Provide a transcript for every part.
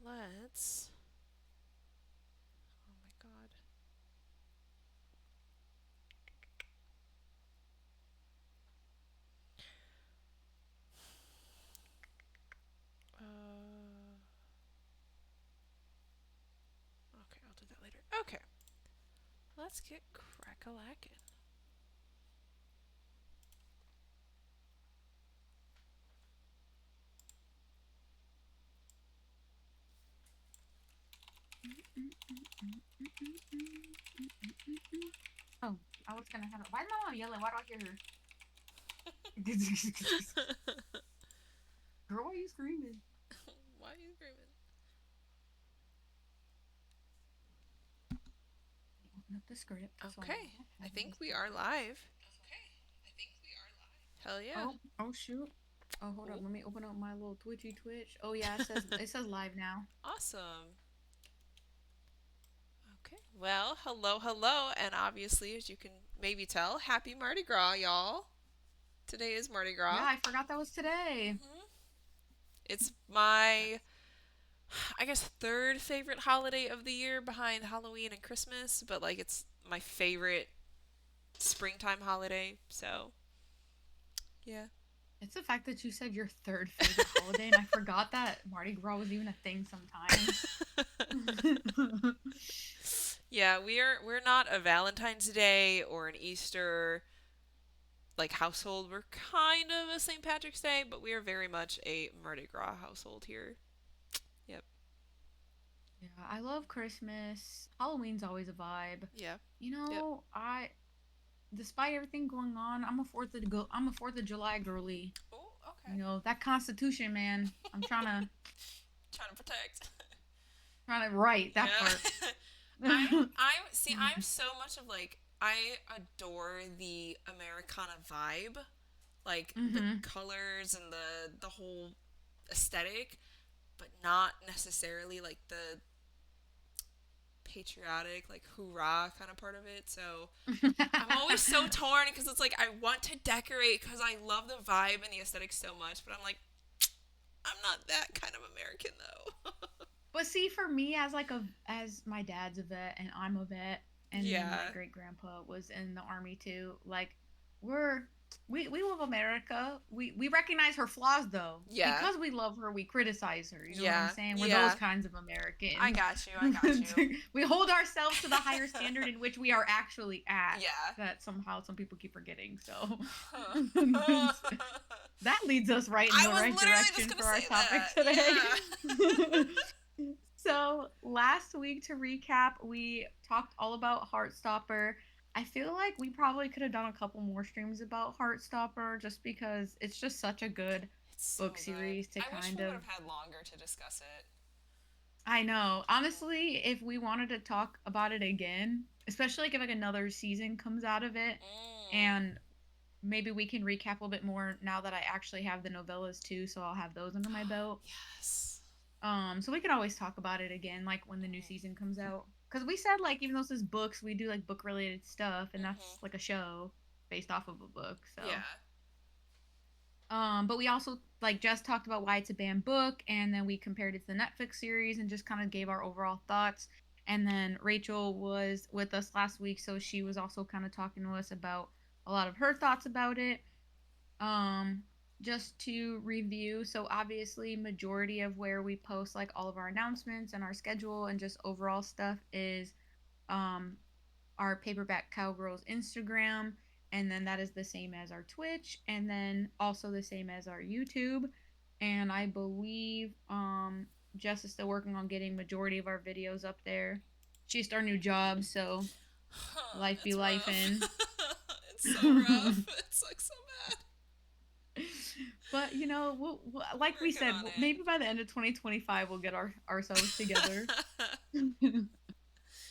let's. Oh my god. Okay, I'll do that later. Okay, let's get crack-a-lackin'. Oh, I was gonna have it. Why is my mom yelling? Why do I hear her? Girl, why are you screaming? Why are you screaming? Open up the script so I Okay, don't I have think we anything. are live. Hell yeah. Oh shoot. Oh, hold up. Cool. Let me open up my little Twitchy Twitch. Oh yeah, it says live now. Awesome. Okay. Well, hello, hello, and obviously, as you can maybe tell, happy Mardi Gras, y'all. Today is Mardi Yeah, Gras. I forgot that was today. Hmm. It's my, I guess, third favorite holiday of the year behind Halloween and Christmas, but like it's my favorite springtime holiday. So, yeah. It's the fact that you said your third favorite holiday, and I forgot that Mardi Gras was even a thing sometimes. Yeah, we're not a Valentine's Day or an Easter like household. We're kind of a St. Patrick's Day, but we are very much a Mardi Gras household here. Yep. Yeah, I love Christmas. Halloween's always a vibe. Yeah. You Yep. know, I despite everything going on, I'm a Fourth of July girly. Oh, okay. You know that Constitution, man. I'm Trying to protect. trying to write that Yeah. part. I see. I'm so much of like I adore the Americana vibe, like the Hmm. colors and the whole aesthetic, but not necessarily like the patriotic, like hoorah kind of part of it. So I'm always so torn because it's like I want to decorate because I love the vibe and the aesthetic so much, but I'm like I'm not that kind of American though. But see, for me, as my dad's a vet and I'm a vet, and then my Yeah. great grandpa was in the army too. Like, we're we love America. We recognize her flaws though. Yeah. Because we love her, we criticize her. You know what I'm Yeah. saying? We're those Yeah. kinds of I Americans. got you. I got you. We hold ourselves to the higher standard in which we are actually at. Yeah. That somehow some people keep forgetting. So I that leads us right in the was right literally just direction gonna for our say topic that. today. Yeah. So, last week to recap, we talked all about Heartstopper. I feel like we probably could have done a couple more streams about Heartstopper just because it's just such a good It's so book good. series to I wish kind we would of. have had longer to discuss it. I know. Honestly, if we wanted to talk about it again, especially like if like another season comes out of it, Mm. and maybe we can recap a little bit more now that I actually have the novellas too, so I'll have those under my belt. Yes. So we could always talk about it again, like when the new season comes out. Because we said like even though this is books, we do like book related stuff, and that's Mm-hmm. like a show based off of a book. Yeah. So, but we also like just talked about why it's a banned book, and then we compared it to the Netflix series and just kind of gave our overall thoughts. And then Rachel was with us last week, so she was also kind of talking to us about a lot of her thoughts about it. um just to review, so obviously majority of where we post like all of our announcements and our schedule and just overall stuff is um our Paperback Cowgirls Instagram, and then that is the same as our Twitch, and then also the same as our YouTube. And I believe Jess is still working on getting majority of our videos up there. She started a new job, so life be It's life rough. in. It's so rough. It's like so bad. But like we Working said, on maybe by the end of 2025 we'll get ourselves together. it.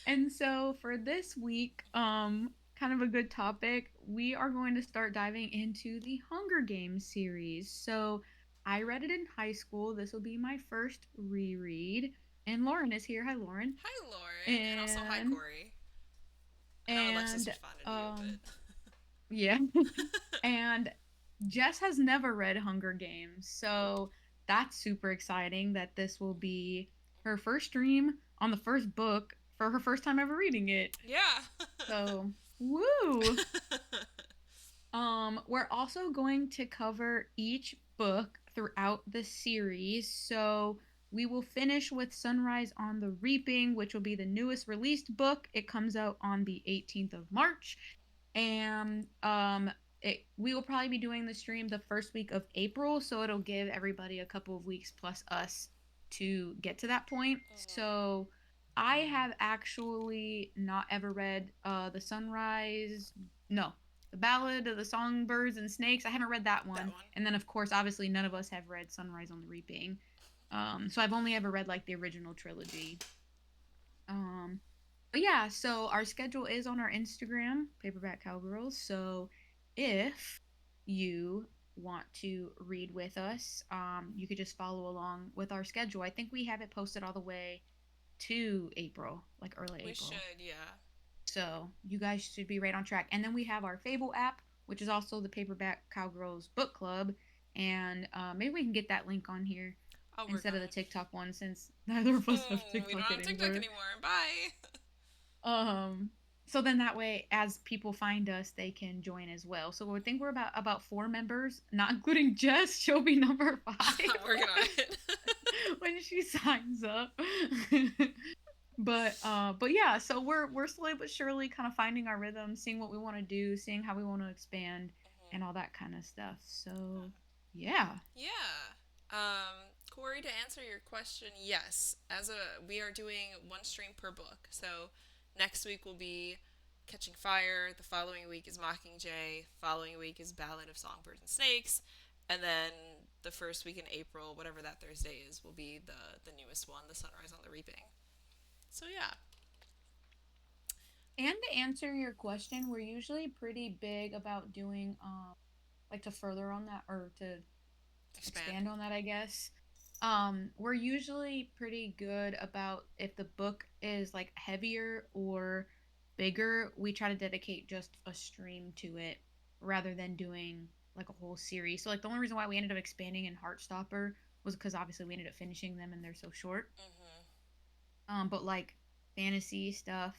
And so for this week, kind of a good topic, we are going to start diving into the Hunger Games series. So I read it in high school. This will be my first reread. And Lauren is here. Hi, Lauren. Hi, Lauren, and also hi, And Corey. I know Alexis and responded to you, but yeah. And Jess has never read Hunger Games, so that's super exciting that this will be her first stream on the first book for her first time ever reading it. Yeah. So, woo! We're also going to cover each book throughout the series. So we will finish with Sunrise on the Reaping, which will be the newest released book. It comes out on the 18th of March. And we will probably be doing the stream the first week of April, so it'll give everybody a couple of weeks plus us to get to that point. Mhm. So I have actually not ever read the Sunrise, no, the Ballad of the Songbirds and Snakes. I haven't read that That one. one. And then, of course, obviously, none of us have read Sunrise on the Reaping. So I've only ever read like the original trilogy. Um, but yeah, so our schedule is on our Instagram, Paperback Cowgirls. So if you want to read with us, you could just follow along with our schedule. I think we have it posted all the way to April, like early We April. should, yeah. So you guys should be right on track. And then we have our Fable app, which is also the Paperback Cowgirls book club. And maybe we can get that link on here I'll work instead on of the it. TikTok one, since neither of us have We don't TikTok have TikTok anymore. anymore. Bye. Um, so then that way, as people find us, they can join as well. So I think we're about four members, not including Jess. She'll be number five I'm working on it. when she signs up. But yeah, so we're slowly but surely kind of finding our rhythm, seeing what we want to do, seeing how we want to expand, and all that kind of stuff. So yeah. Yeah. Corey, to answer your question, yes. We are doing one stream per book. So next week will be Catching Fire. The following week is Mockingjay. Following week is Ballad of Songbirds and Snakes, and then the first week in April, whatever that Thursday is, will be the newest one, The Sunrise on the Reaping. So yeah, And to answer your question, we're usually pretty big about doing like to further on that or to expand. expand on that, I guess. We're usually pretty good about if the book is like heavier or bigger, we try to dedicate just a stream to it rather than doing like a whole series. So like the only reason why we ended up expanding in Heartstopper was because obviously we ended up finishing them and they're so short. Mhm. But like fantasy stuff,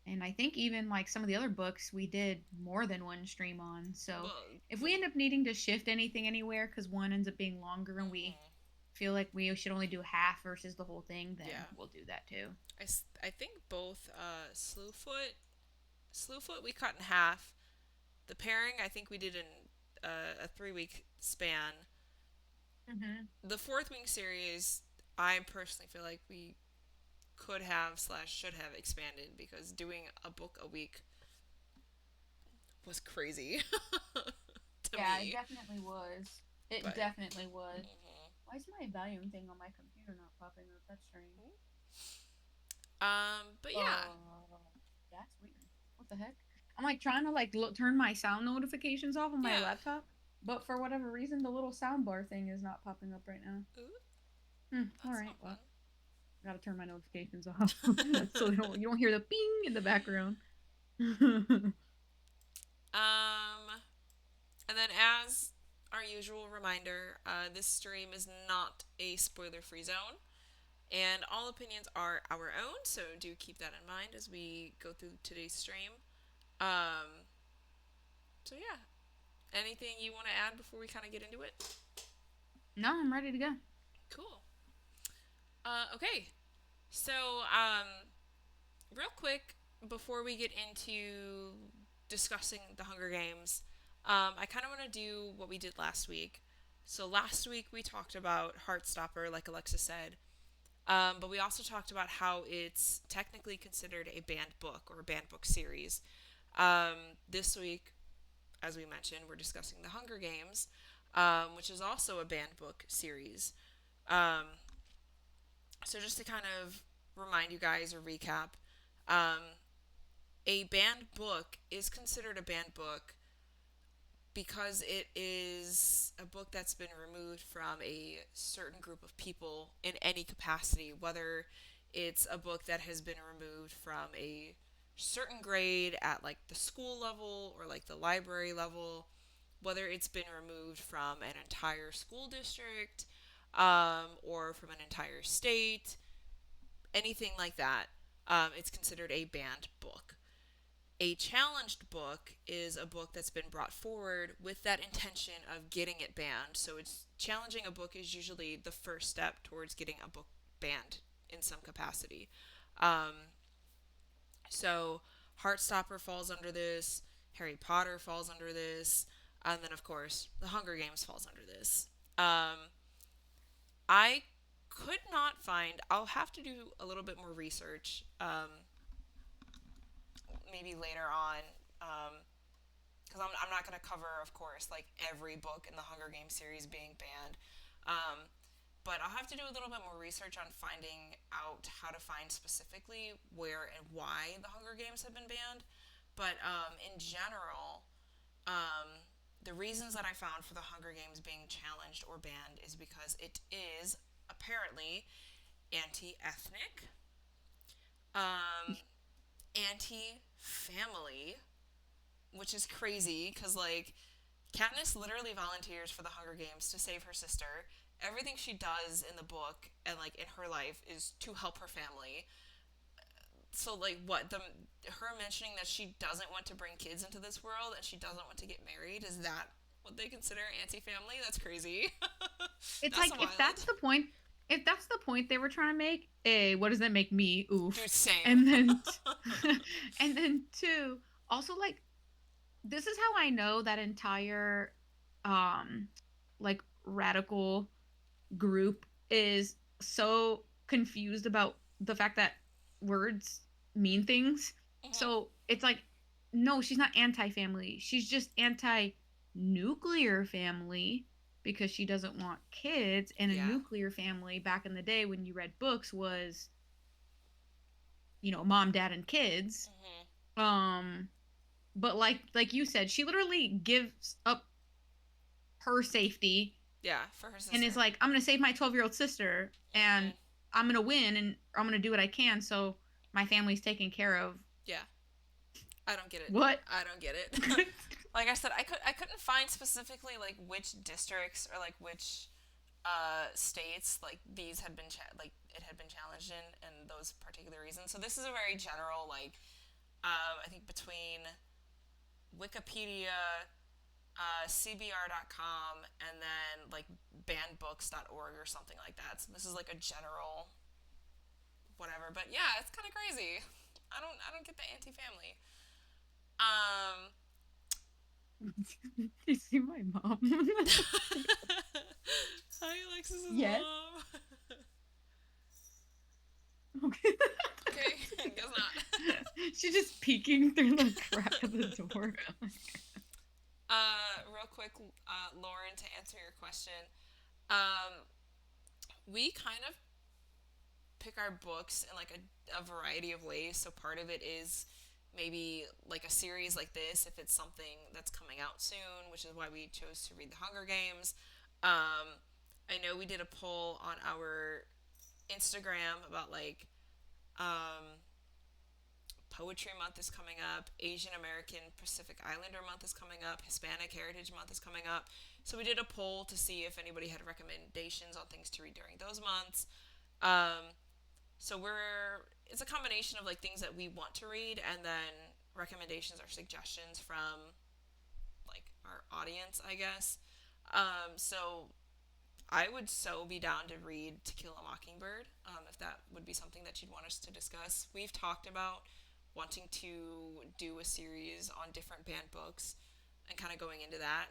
and I think even like some of the other books we did more than one stream on. So Well, if we end up needing to shift anything anywhere because one ends up being longer and we mhm. feel like we should only do half versus the whole thing, then Yeah. we'll do that too. I think both Slewfoot we cut in half. The pairing I think we did in a 3 week span. Mm-hmm. The fourth wing series, I personally feel like we could have slash should have expanded because doing a book a week was crazy to Yeah, it me. definitely was. It But definitely was. mhm. Why is my volume thing on my computer not popping up? That's strange. But yeah, That's weird. What the heck? I'm like trying to like turn my sound notifications off on my yeah. laptop, but for whatever reason, the little sound bar thing is not popping up right now. Ooh, All that's right, not fun. well, gotta turn my notifications off so you don't hear the ping in the background. And then as our usual reminder, this stream is not a spoiler-free zone, and all opinions are our own. So do keep that in mind as we go through today's stream. Um, so yeah, anything you want to add before we kind of get into it? No, I'm ready to go. Cool. Okay. So real quick before we get into discussing the Hunger Games, I kind of want to do what we did last week. So last week we talked about Heartstopper, like Alexa said, but we also talked about how it's technically considered a banned book or a banned book series. This week, as we mentioned, we're discussing the Hunger Games, which is also a banned book series. Um, so just to kind of remind you guys or recap, um, a banned book is considered a banned book because it is a book that's been removed from a certain group of people in any capacity, whether it's a book that has been removed from a certain grade at like the school level or like the library level, whether it's been removed from an entire school district or from an entire state. anything like that, it's considered a banned book. A challenged book is a book that's been brought forward with that intention of getting it banned. So it's challenging a book is usually the first step towards getting a book banned in some capacity. Um, so Heartstopper falls under this, Harry Potter falls under this, and then of course The Hunger Games falls under this. I could not find. I'll have to do a little bit more research, maybe later on, because I'm not going to cover, of course, like every book in the Hunger Games series being banned. Um, but I'll have to do a little bit more research on finding out how to find specifically where and why the Hunger Games have been banned. But in general, the reasons that I found for the Hunger Games being challenged or banned is because it is apparently anti-ethnic, um, anti-family, which is crazy because like Katniss literally volunteers for the Hunger Games to save her sister. Everything she does in the book and like in her life is to help her family. So like what the her mentioning that she doesn't want to bring kids into this world and she doesn't want to get married, is that what they consider anti-family? That's crazy. It's That's like wild. if that's the point they were trying to make, A, what does that make me? Oof. Dude, same. And then and then two, also like this is how I know that entire um like radical group is so confused about the fact that words mean things. Hmm. So it's like, no, she's not anti family. She's just anti nuclear family because she doesn't want kids. And a Yeah. nuclear family back in the day when you read books was, mom, dad, and kids. Hmm. Um, but like you said, she literally gives up her safety Yeah, for her and is sister. like, I'm gonna save my 12-year-old sister and Hmm. I'm gonna win and I'm gonna do what I can so my family's taken care of. Yeah. I don't get it. What? I don't get it. Like I said, I couldn't find specifically like which districts or like which states like these had been like it had been challenged in and those particular reasons. So this is a very general like I think between Wikipedia, CBR.com, and then like bannedbooks.org or something like that. So this is like a general whatever. But yeah, it's kind of crazy. I don't get the anti-family. Um, You see my mom? Hi, Alexis's Yes. mom. Okay. Okay, guess not. She's just peeking through the crack of the door. Real quick, Lauren, to answer your question, um, we kind of pick our books in like a variety of ways. So part of it is maybe like a series like this if it's something that's coming out soon, which is why we chose to read The Hunger Games. I know we did a poll on our Instagram about like um, Poetry Month is coming up, Asian American Pacific Islander Month is coming up, Hispanic Heritage Month is coming up. So we did a poll to see if anybody had recommendations on things to read during those months. Um, so it's a combination of like things that we want to read and then recommendations or suggestions from like our audience, I guess. So I would so be down to read To Kill a Mockingbird, if that would be something that you'd want us to discuss. We've talked about wanting to do a series on different banned books and kind of going into that.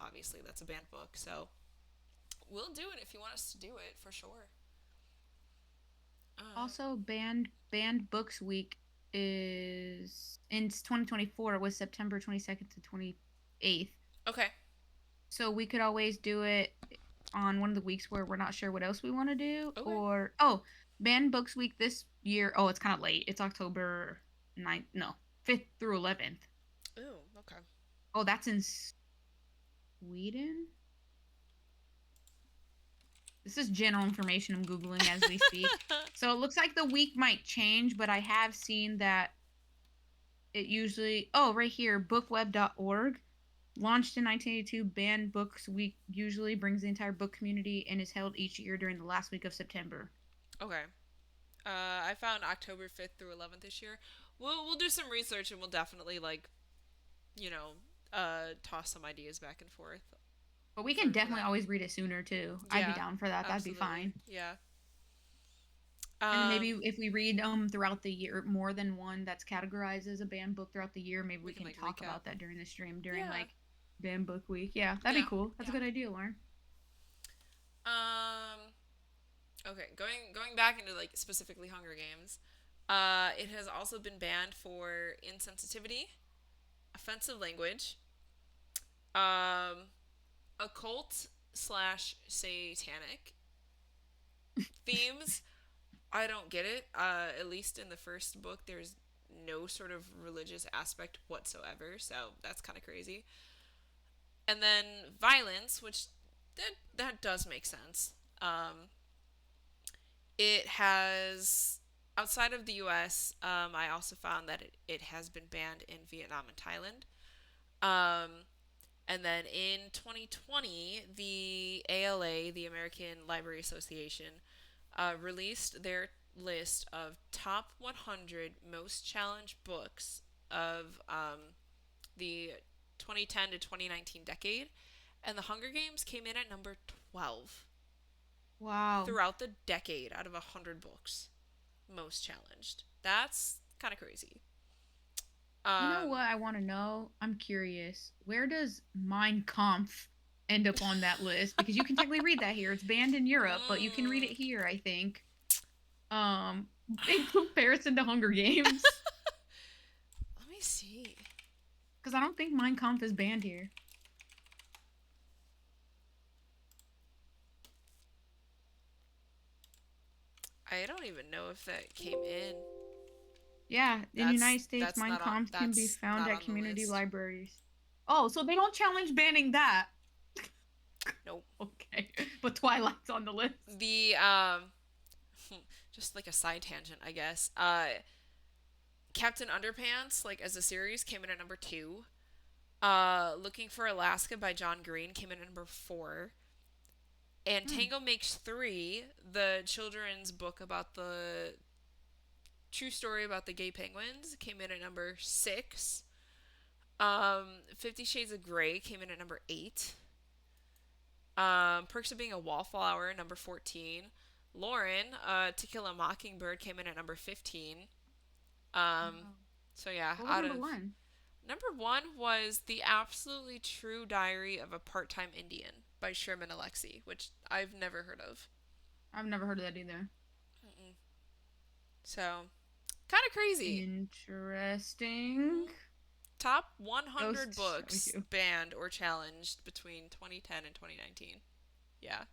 Obviously, that's a banned book, so we'll do it if you want us to do it for sure. Um, Also, banned books week is in 2024 was September 22nd to 28th. okay, So we could always do it on one of the weeks where we're not sure what else we want to do. okay. Or, banned books week this year. Oh, it's kind of late. It's October 9th. No, 5th through 11th. Ooh, okay. Oh, that's in Sweden? This is general information I'm Googling as we speak. So it looks like the week might change, but I have seen that it usually, right here, bookweb.org. Launched in 1982, Banned Books Week usually brings the entire book community and is held each year during the last week of September. Okay. I found October 5th through 11th this year. We'll do some research and we'll definitely like, you know, toss some ideas back and forth But we can for definitely that. always read it sooner too. I'd be Yeah, down for that. That'd be absolutely. fine. Yeah. And then Um, maybe if we read throughout the year more than one that's categorized as a banned book throughout the year, maybe we we can can like talk recap. about that during the stream during Yeah. like banned book week. Yeah, that'd be Yeah. cool. That's a Yeah. good idea, Lauren. Um, okay, going back into like specifically Hunger Games. It has also been banned for insensitivity, offensive language, um, occult slash satanic themes. I don't get it. At least in the first book, there's no sort of religious aspect whatsoever, so that's kind of crazy. And then violence, which that does make sense. It has outside of the U.S. I also found that it has been banned in Vietnam and Thailand. Um, and then in 2020, the ALA, the American Library Association, released their list of top 100 most challenged books of the 2010 to 2019 decade, and The Hunger Games came in at number 12 Wow. throughout the decade out of 100 books most challenged. That's kind of crazy. You know what Um, I want to know? I'm curious. Where does Mein Kampf end up on that list? Because you can technically read that here. It's banned in Europe, but you can read it mm, here, I think. Um, in comparison to Hunger Games. let me see. Because I don't think Mein Kampf is banned here. I don't even know if that came in. Yeah, in the That's United States, that's Mein not on Kampf can be that's found not at on the community list. libraries. Oh, so they don't challenge banning that. Nope. Okay, but Twilight's on the list. The just like a side tangent, I guess. Captain Underpants, like as a series, came in at number 2. Looking for Alaska by John Green came in at number 4. And Hmm. Tango Makes Three, the children's book about the true story about the gay penguins, came in at number 6. 50 Shades of Grey came in at number 8. Perks of Being a Wallflower, number 14. Lauren, To Kill a Mockingbird, came in at number 15. Um, Oh. so yeah, What was out number of one? number 1 was The Absolutely True Diary of a Part-Time Indian by Sherman Alexie, which I've never heard of. I've never heard of that either. Mm-mm. So, kind of crazy. Interesting. Mm-hmm. Top Goes 100 to show books you. banned or challenged between 2010 and 2019. Yeah.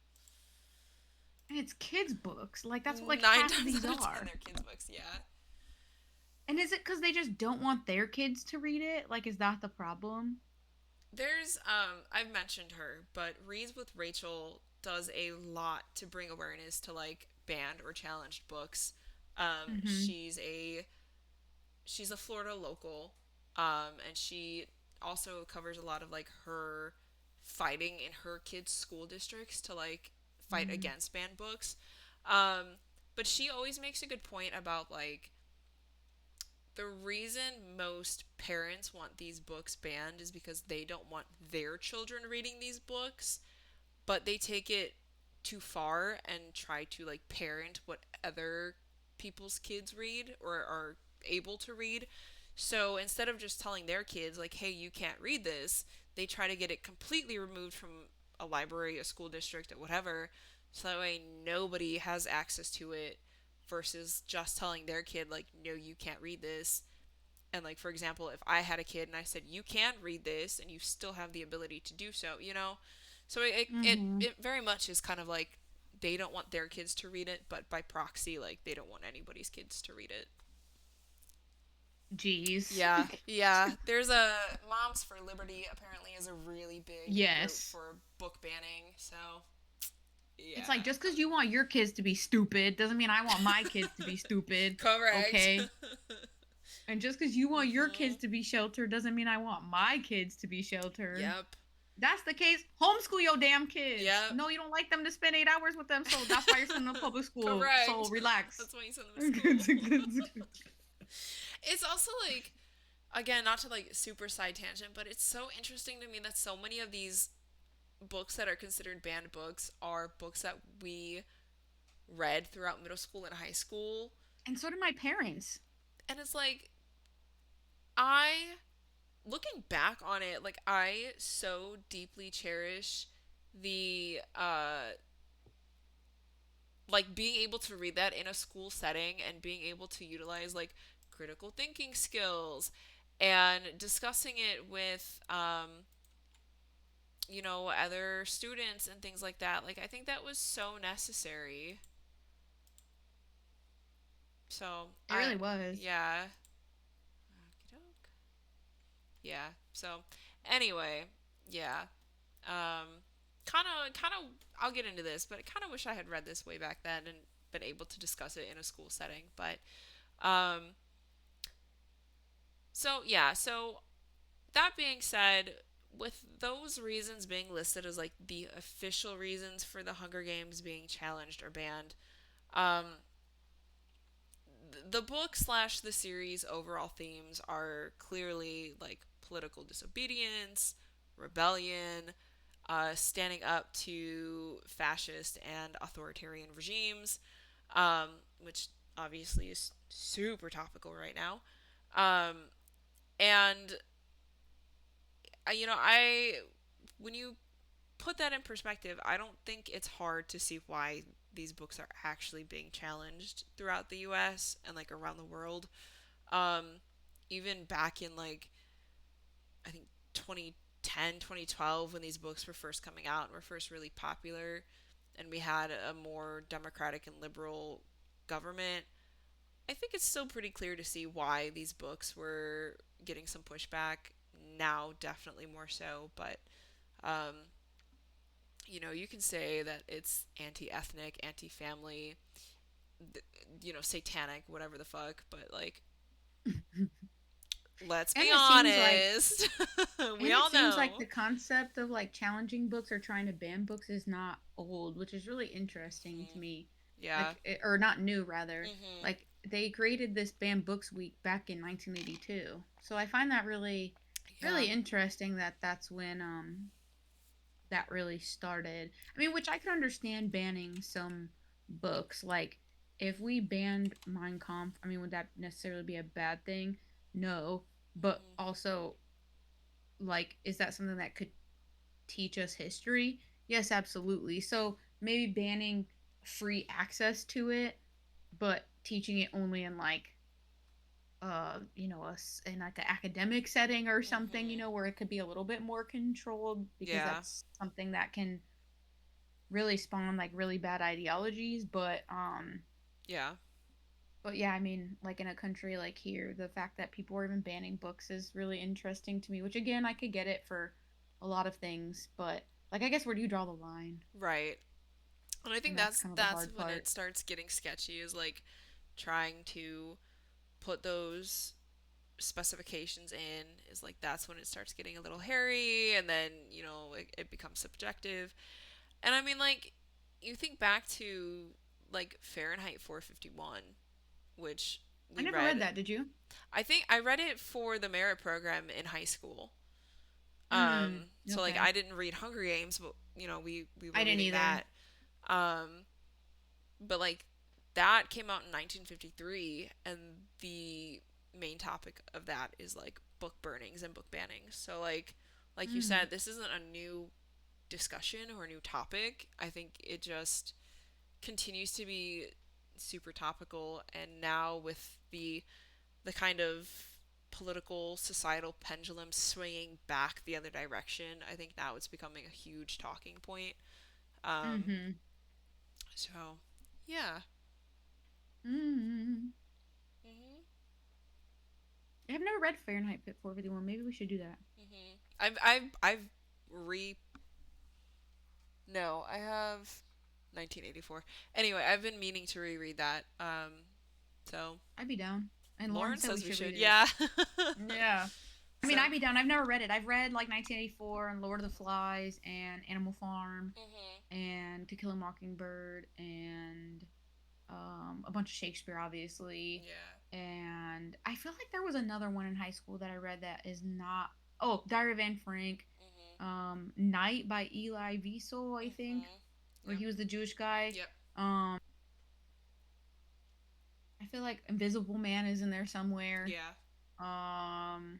And it's kids' books. Like, that's what, like, Nine half of times these out of 10, are. they're kids' books. Yeah. And is it because they just don't want their kids to read it? Like, is that the problem? There's I've mentioned her, but Reads with Rachel does a lot to bring awareness to like banned or challenged books. Um, Mm-hmm. she's a she's a Florida local, and she also covers a lot of like her fighting in her kids' school districts to like fight Mm-hmm. against banned books. Um, but she always makes a good point about like the reason most parents want these books banned is because they don't want their children reading these books, but they take it too far and try to like parent what other people's kids read or are able to read. So instead of just telling their kids like, "Hey, you can't read this," they try to get it completely removed from a library, a school district, or whatever, so that way nobody has access to it versus just telling their kid like, "No, you can't read this." And like for example, if I had a kid and I said you can read this and you still have the ability to do so, so Mm-hmm. it very much is kind of like they don't want their kids to read it, but by proxy, like they don't want anybody's kids to read it. Jeez. Yeah, yeah. There's a Moms for Liberty apparently is a really big group Yes. for book banning. So It's like, yeah, just because you want your kids to be stupid doesn't mean I want my kids to be stupid. correct. Okay. And just because you want your kids Mhm. to be sheltered doesn't mean I want my kids to be sheltered. Yep. that's the case, homeschool your damn kids. Yep. No, you don't like them to spend 8 hours with them, so that's why you're sending them to public school. So Correct. relax. That's why you send them to school. It's also like, again, not to like super side tangent, but it's so interesting to me that so many of these books that are considered banned books are books that we read throughout middle school and high school. And so did my parents. And it's like, I, looking back on it, like, I so deeply cherish the, like, being able to read that in a school setting and being able to utilize, like, critical thinking skills and discussing it with, other students and things like that. Like, I think that was so necessary. So, It really was. yeah. Okey-doke. Yeah. So, anyway, yeah. Kind of, I'll get into this, but I kind of wish I had read this way back then and been able to discuss it in a school setting. But, um, so that being said, with those reasons being listed as like the official reasons for the Hunger Games being challenged or banned, um, the book slash the series overall themes are clearly like political disobedience, rebellion, standing up to fascist and authoritarian regimes, which obviously is super topical right now. Um, and I when you put that in perspective, I don't think it's hard to see why these books are actually being challenged throughout the US and like around the world. Um, Even back in like I think 2010, 2012 when these books were first coming out and were first really popular and we had a more democratic and liberal government, I think it's still pretty clear to see why these books were getting some pushback. Now, definitely more so, but um, you can say that it's anti-ethnic, anti-family, satanic, whatever the fuck. But like, let's be And it seems like honest. We and it all seems like know. the concept of like challenging books or trying to ban books is not old, which is really interesting to Hmm. me. Yeah. Like or not new rather. Hmm. Like they created this Ban Books Week back in 1982. So I find that Yeah. really interesting that that's when that really started. I mean, which I could understand banning some books. Like, if we banned Mein Kampf, I mean, would that necessarily be a bad thing? No. But Hmm. also, like, is that something that could teach us history? Yes, absolutely. So maybe banning free access to it, but teaching it only in like in like an academic setting or something, Hmm. where it could be a little bit more controlled because Yeah. that's something that can really spawn like really bad ideologies. Yeah. But yeah, I mean, like in a country like here, the fact that people are even banning books is really interesting to me, which again, I could get it for a lot of things, but like I guess where do you draw the line? Right. And I think And that's that's kind of the that's hard when it part. starts getting sketchy is like trying to put those specifications in is like that's when it starts getting a little hairy and then it becomes subjective. And I mean, like, you think back to like Fahrenheit 451, which I we never read read. that, did you? I think I read it for the merit program in high school. So like Okay. I didn't read Hunger Games, but we I were didn't reading either. that. um but like that came out in 1953, and the main topic of that is like book burnings and book bannings. So like you Mm. said, this isn't a new discussion or a new topic. I think it just continues to be super topical, and now with the kind of political societal pendulum swinging back the other direction, I think now it's becoming a huge talking point. um Mm-hmm. so yeah. Mm-hmm. Mhm. I've never read Fahrenheit 451. Maybe we should do that. Mhm. I've re no, I have 1984. Anyway, I've been meaning to reread that. So I'd be down. And Lauren Lauren said we says we should should. read it. Yeah. Yeah. I mean, So, I'd be down. I've never read it. I've read like 1984 and Lord of the Flies and Animal Farm mhm, and To Kill a Mockingbird and a bunch of Shakespeare, obviously. yeah, And I feel like there was another one in high school that I read that is not. Oh, Diary of Anne Frank. mhm, Night by Eli Wiesel, I think, mhm, where yep, he was the Jewish guy. yep, Um, I feel like Invisible Man is in there somewhere. yeah. Um,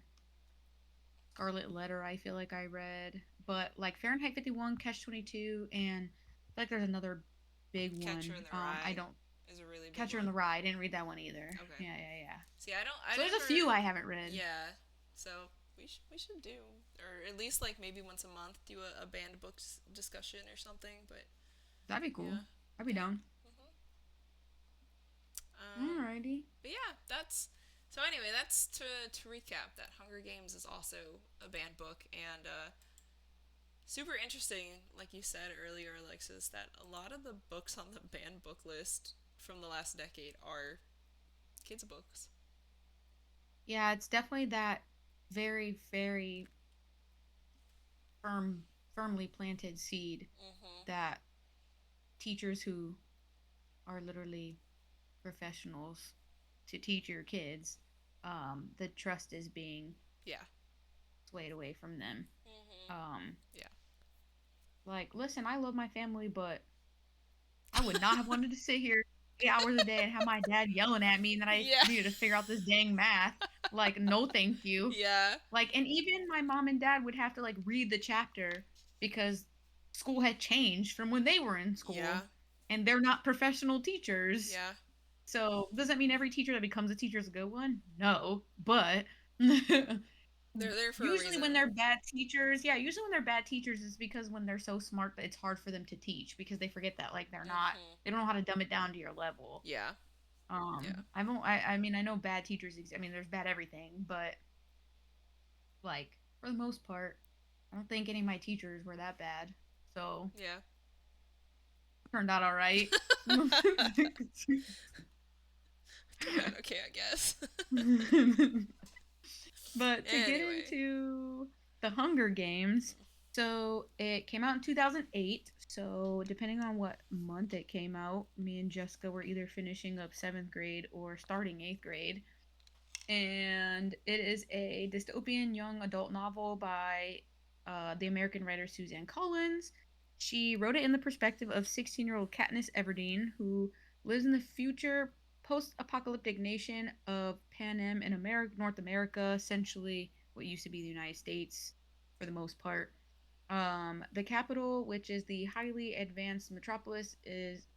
Scarlet Letter, I feel like I read, but like Fahrenheit 51, Catch 22, and I feel like there's another big Catcher one. in the I Rye don't is a really big Catcher in one. the Rye. I didn't read that one either. Okay. Yeah, yeah, yeah. See, I So there's a few never. I haven't read. Yeah. So we should do, or at least like maybe once a month do a banned books discussion or something. But That'd be cool. yeah, I'd be yeah. down. Mhm. Um, Alrighty. but yeah, that's so. Anyway, that's to recap that Hunger Games is also a banned book and super interesting. Like you said earlier, Alexis, that a lot of the books on the banned book list from the last decade are kids' books. Yeah, it's definitely that very, very firmly planted seed Mhm. that teachers who are literally professionals to teach your kids, the trust is being Yeah. swayed away from them. Mhm. Um, Yeah. like, listen, I love my family, but I would not have wanted to sit here 8 hours a day and have my dad yelling at me and that I Yeah. needed to figure out this dang math. Like, no, thank you. Yeah. Like, and even my mom and dad would have to like read the chapter because school had changed from when they were in Yeah. school, and they're not professional teachers. Yeah. So does that mean every teacher that becomes a teacher is a good one? No, but They're there for a usually when reason. they're bad teachers, yeah, usually when they're bad teachers is because when they're so smart that it's hard for them to teach because they forget that like Mhm. they don't know how to dumb it down to your level. Yeah. Yeah. I mean I know bad teachers. I mean there's bad everything, but like for the most part, I don't think any of my teachers were that bad. So Yeah. turned out all right. Doing okay, I guess. But to get Anyway. into the Hunger Games, so it came out in 2008. So depending on what month it came out, me and Jessica were either finishing up seventh grade or starting eighth grade. And it is a dystopian young adult novel by the American writer Suzanne Collins. She wrote it in the perspective of 16-year-old Katniss Everdeen, who lives in the future post-apocalyptic nation of Panem in America, North America, essentially what used to be the United States for the most part. The capital, which is the highly advanced metropolis,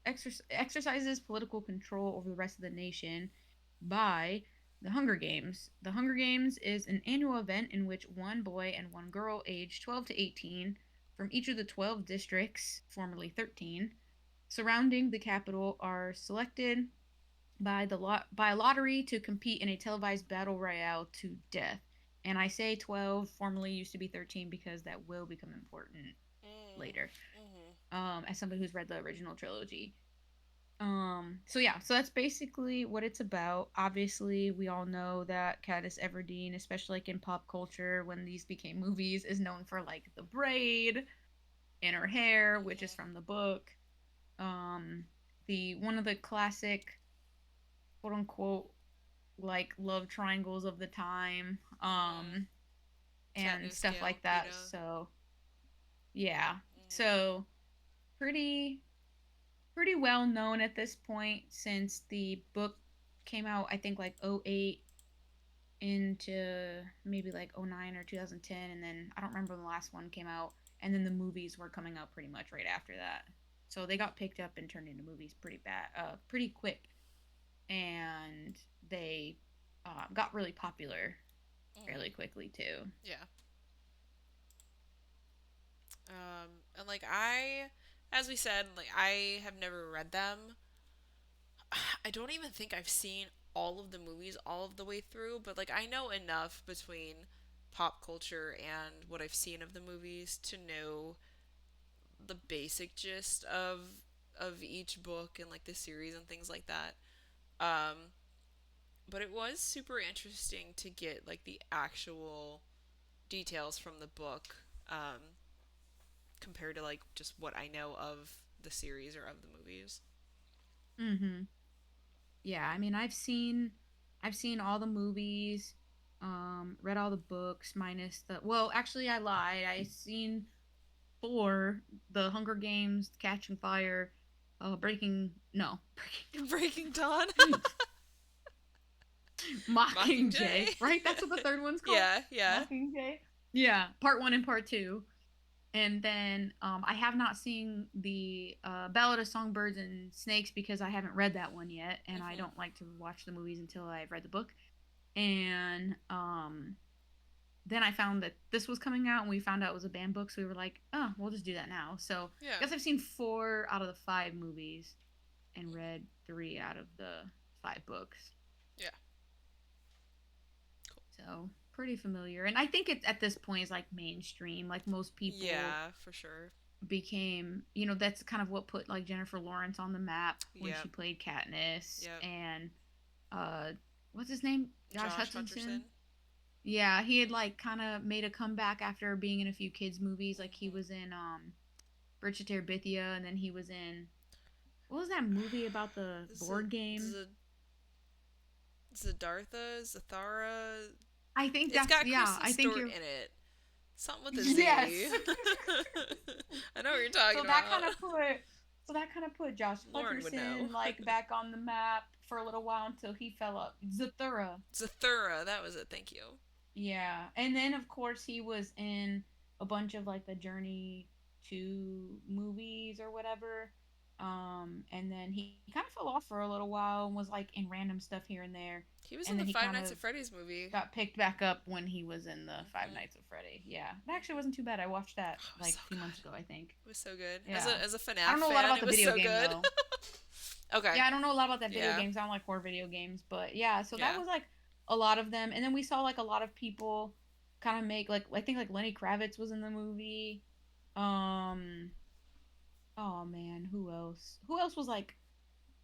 exercises political control over the rest of the nation by the Hunger Games. The Hunger Games is an annual event in which one boy and one girl aged 12 to 18 from each of the 12 districts, formerly 13, surrounding the capital are selected by a lottery to compete in a televised battle royale to death. And I say 12, formerly used to be 13 because that will become important Mm. later. Mhm. As somebody who's read the original trilogy. So yeah, so that's basically what it's about. Obviously, we all know that Katniss Everdeen, especially like in pop culture when these became movies, is known for like the braid in her hair, which is Mhm. from the book. Um, the one of the classic quote unquote like love triangles of the time, Mhm. and Katniss, stuff Gale, like that. Peeta. So yeah, Mhm. so pretty pretty well known at this point since the book came out. I think like '08 into maybe like '09 or 2010, and then I don't remember when the last one came out. And then the movies were coming out pretty much right after that. So they got picked up and turned into movies pretty quick, and they got really popular Mhm. fairly quickly too. Yeah. And like I, as we said, like I have never read them. I don't even think I've seen all of the movies all of the way through, but like I know enough between pop culture and what I've seen of the movies to know the basic gist of each book and like the series and things like that. Um, but it was super interesting to get like the actual. details from the book, compared to like just what I know of the series or of the movies. Mhm. Yeah, I mean, I've seen all the movies, read all the books minus the well, actually I lied. I seen four, The Hunger Games, Catching Fire, Breaking no, Breaking Dawn. Breaking Mockingjay. Mockingjay, right? That's what the third one's called. Yeah, yeah. Mockingjay. Yeah, part 1 and part 2. And then I have not seen the Ballad of Songbirds and Snakes because I haven't read that one yet, and I Mhm. don't like to watch the movies until I've read the book. And then I found that this was coming out, and we found out it was a banned book, so we were like, oh, we'll just do that now. So I Yeah. guess I've seen 4 out of the 5 movies and read 3 out of the 5 books. Yeah. Cool. So pretty familiar, and I think it at this point is like mainstream. Like most people Yeah, for sure. became, that's kind of what put like Jennifer Lawrence on the map when she Yep. played Katniss, Yep. and uh what's his name? Josh Josh Hutcherson. Hutcherson. Yeah, he had like kind of made a comeback after being in a few kids movies. Like he Mhm. was in Bridget Terabithia, and then he was in what was that movie about the Z- board game? Z- Zadartha, Zathara. I think It's that's got yeah, Kristen I think Stewart you're in it. Something with a Z. yes. I know what you're talking so that about. kind of put so that kind of put Josh Lauren would know. Hutcherson like back on the map for a little while until he fell up. Zathura. Zathura, that was it. Thank you. Yeah. And then of course he was in a bunch of like the Journey to movies or whatever. And then he kind of fell off for a little while and was like in random stuff here and there. He was in And the then he Five kind Nights of at Freddy's movie. got picked back up when he was in the Five Mhm. Nights of Freddy. Yeah. It actually Mhm. wasn't too bad. I watched that Oh, it was like so a few months good. ago, I think. It was so good. Yeah. As a I FNAF don't know a lot fan, about it the was video so game good. though. Okay. Yeah, I don't know a lot about that video Yeah. games. I don't like horror video games, but yeah, so that Yeah. was like a lot of them. And then we saw like a lot of people kind of make like I think like Lenny Kravitz was in the movie. Um oh man, who else? Who else was like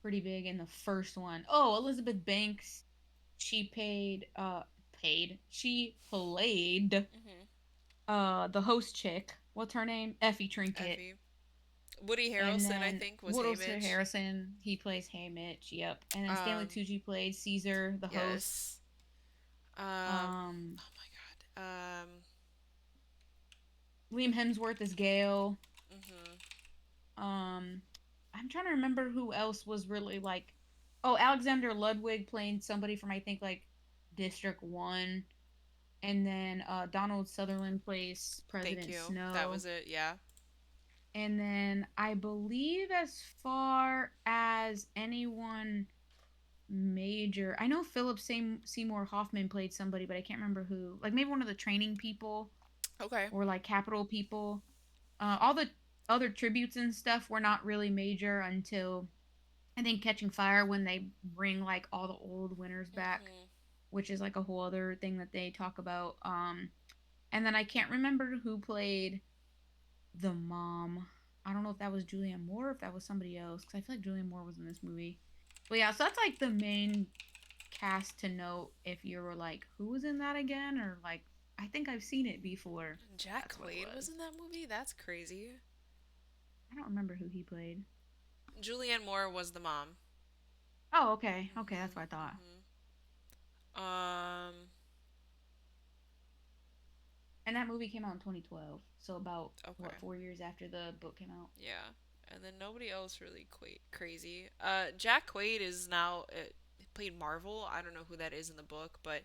pretty big in the first one? Oh, Elizabeth Banks. She She played Mhm. the host chick. What's her name? Effie Trinket. Effie. Woody And Harrelson, I then think, was Woodrow Haymitch. Harrison, he plays Haymitch. Yep. And then Stanley Um. Tucci played Caesar, the host. Yes. Um, Oh my God. Liam Hemsworth is Gale. Mhm. Um, I'm trying to remember who else was really like. Oh, Alexander Ludwig playing somebody from I think like District One, and then Donald Sutherland plays Thank President you. That Snow. was it. Yeah. And then I believe as far as anyone major, I know Philip Seymour Hoffman played somebody, but I can't remember who. Like maybe one of the training people Okay. or like Capitol people. All the other tributes and stuff were not really major until I think Catching Fire when they bring like all the old winners back, Mhm. which is like a whole other thing that they talk about. And then I can't remember who played the mom. I don't know if that was Julianne Moore or if that was somebody else because I feel like Julianne Moore was in this movie. But yeah, so that's like the main cast to note if you were like, who was in that again? Or like, I think I've seen it before. Jack That's what it Quaid was was. in that movie. That's crazy. I don't remember who he played. Julianne Moore was the mom. Oh, okay. Okay, that's Mhm. what I thought. Mhm. And that movie came out in 2012. So about, Okay. what, 4 years after the book came out? Yeah. And then nobody else really crazy. Jack Quaid is now played Marvel. I don't know who that is in the book, but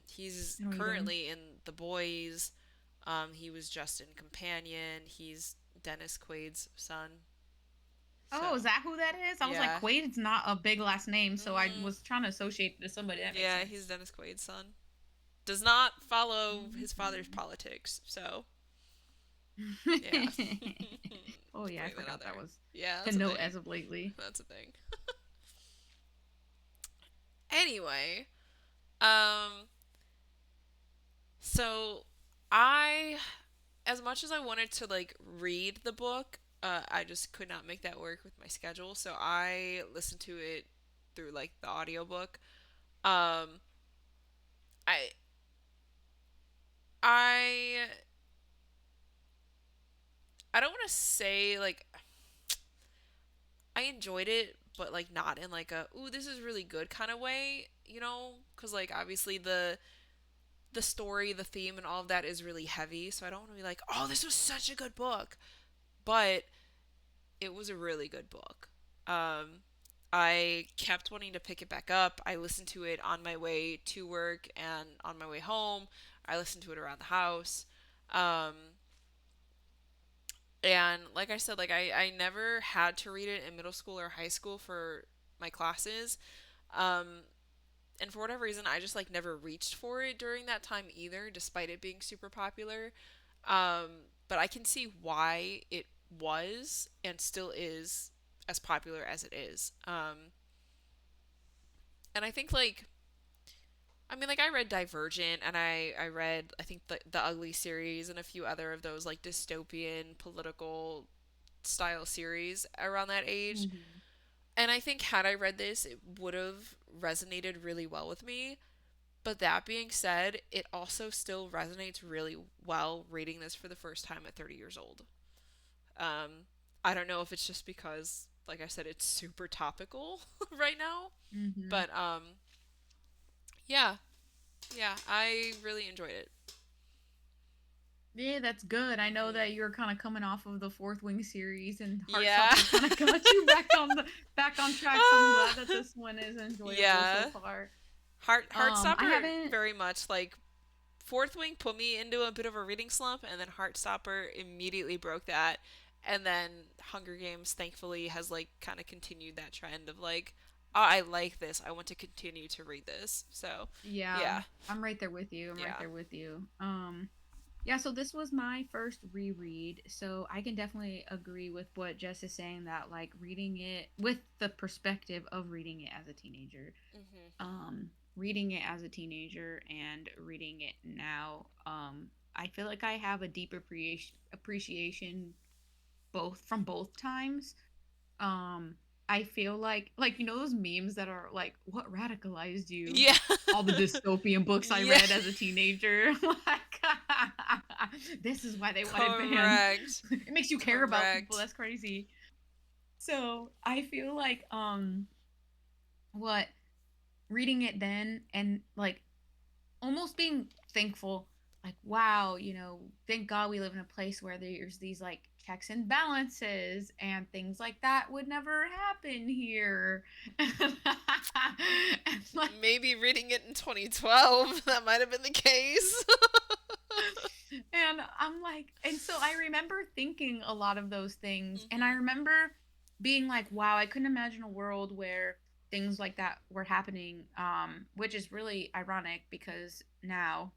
he's I don't either. currently in The Boys. He was just in Companion. He's Dennis Quaid's son. Oh, is So, that who that is? I was like, yeah. Quaid is not a big last name, so I Mhm. was trying to associate it to somebody. That makes Yeah, he's sense. Dennis Quaid's son. Does not follow his father's Mhm. politics. So, yeah. oh Just yeah, I putting that out forgot that there. was Yeah, to that's a note thing. as of lately. That's a thing. Anyway, um, so I, as much as I wanted to like read the book, I just could not make that work with my schedule. So I listened to it through like the audiobook. Um, I I I don't want to say like I enjoyed it, but like not in like a ooh this is really good kind of way, you know? Because like obviously the story, the theme, and all of that is really heavy. So I don't want to be like oh this was such a good book, but it was a really good book. Um, I kept wanting to pick it back up. I listened to it on my way to work and on my way home. I listened to it around the house. Um, and like I said, like I never had to read it in middle school or high school for my classes. Um, and for whatever reason, I just like never reached for it during that time either, despite it being super popular. But I can see why it was and still is as popular as it is. And I think like I mean like I read Divergent and I read I think the Ugly series and a few other of those like dystopian political style series around that age. Mm-hmm. And I think had I read this, it would have resonated really well with me. But that being said, it also still resonates really well reading this for the first time at 30 years old. Um, I don't know if it's just because, like I said, it's super topical right now. Mm-hmm. But yeah, yeah, I really enjoyed it. Yeah, that's good. I know that Hmm. you're kind of coming off of the Fourth Wing series, and Yeah. Heartstopper kind of got you back on track. So I'm glad that this one is enjoyable so Yeah. far. I Heartstopper haven't. very much like Fourth Wing put me into a bit of a reading slump, and then Heartstopper immediately broke that. And then Hunger Games, thankfully, has like kind of continued that trend of like, oh, I like this. I want to continue to read this. So, Yeah, yeah, I'm right there with you. I'm right yeah. there with you. Yeah, so this was my first reread, so I can definitely agree with what Jess is saying that like reading it with the perspective of reading it as a teenager. Hmm. Reading it as a teenager and reading it now, I feel like I have a deep appreciation both from both times. um I feel like those memes that are like what radicalized you, Yeah. all the dystopian books I Yeah. read as a teenager. Like this is why they want it banned. Correct. It makes you care about people. Correct. That's crazy. So I feel like what reading it then and like almost being thankful, like wow, thank God we live in a place where there's these like checks and balances and things like that would never happen here. And like, Maybe reading it in 2012, that might have been the case. and I'm like, and so I remember thinking a lot of those things, and I Hmm. remember being like, wow, I couldn't imagine a world where things like that were happening, which is really ironic because now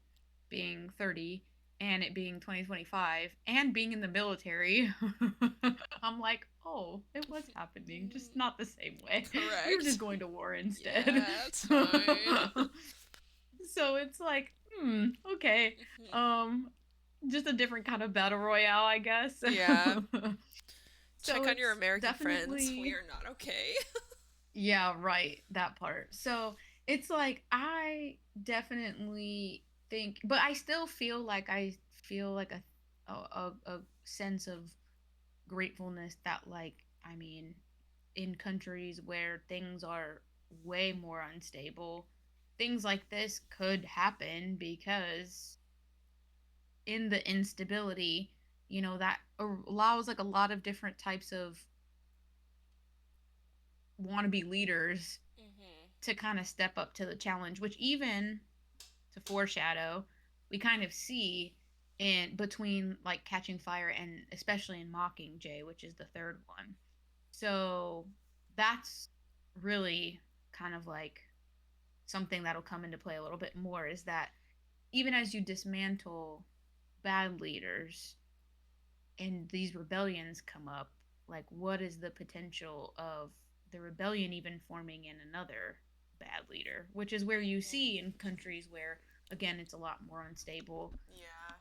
being 30 and it being 2025 and being in the military, I'm like, oh, it was happening, just not the same way. We were just Correct. going to war instead. Yeah, it's fine. So it's like, okay. Hmm. Um, just a different kind of battle royale, I guess. Yeah. So Check on your it's American friends. We definitely, are not okay. yeah, right, that part. So it's like I definitely think, but I still feel like a sense of gratefulness that like I mean, in countries where things are way more unstable, things like this could happen because in the instability, that allows like a lot of different types of wannabe leaders Hmm. to kind of step up to the challenge, which even to foreshadow, we kind of see in between like Catching Fire and especially in Mockingjay, which is the third one. So that's really kind of like something that'll come into play a little bit more is that even as you dismantle bad leaders and these rebellions come up, like what is the potential of the rebellion even forming in another bad leader, which is where you see in Hmm. countries where again it's a lot more unstable, Yeah.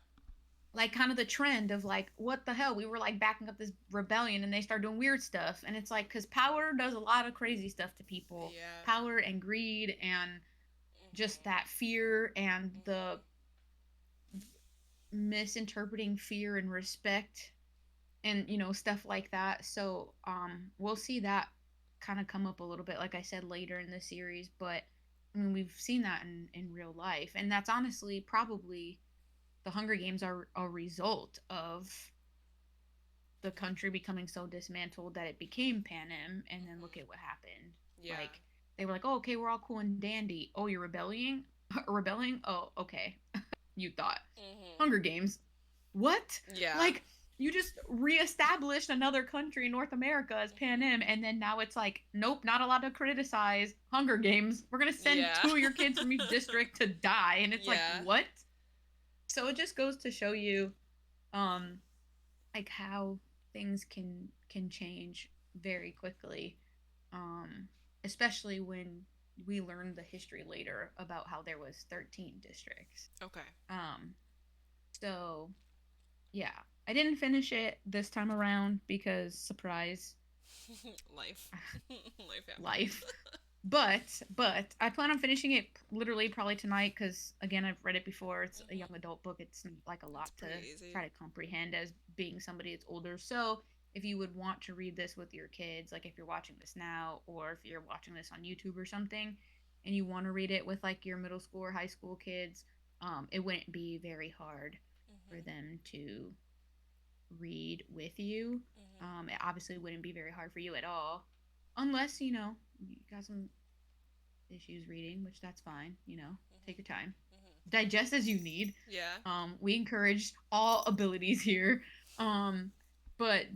like kind of the trend of like what the hell, we were like backing up this rebellion and they start doing weird stuff, and it's like because power does a lot of crazy stuff to people, Yeah. power and greed and just Hmm. that fear and the Hmm. misinterpreting fear and respect and stuff like that. So we'll see that kind of come up a little bit, like I said, later in the series. But I mean, we've seen that in real life, and that's honestly probably the Hunger Games are a result of the country becoming so dismantled that it became Panem, and then look Mhm. at what happened. Yeah. Like they were like, "Oh, okay, we're all cool and dandy. Oh, you're rebelling, rebelling. Oh, okay." You thought Mhm. Hunger Games. What? Yeah. Like you just reestablished another country in North America as Mhm. Panem, and then now it's like, nope, not allowed to criticize Hunger Games. We're gonna send Yeah. two of your kids from each district to die, and it's like, Yeah. what? So it just goes to show you, um, like how things can change very quickly, um, especially when we learn the history later about how there was 13 districts. Okay. Um, so yeah, I didn't finish it this time around because surprise, Life. Life happened. life. But I plan on finishing it literally probably tonight because again I've read it before. It's a young Mhm. adult book. It's like a It's lot pretty to easy. try to comprehend as being somebody that's older. So if you would want to read this with your kids, like if you're watching this now or if you're watching this on YouTube or something, and you want to read it with like your middle school or high school kids, it wouldn't be very hard for Mhm. them to read with you. Mhm. It obviously wouldn't be very hard for you at all, unless you got some issues reading, which that's fine. Take Mhm. your time, Mhm. digest as you need. Yeah. We encourage all abilities here. Um, but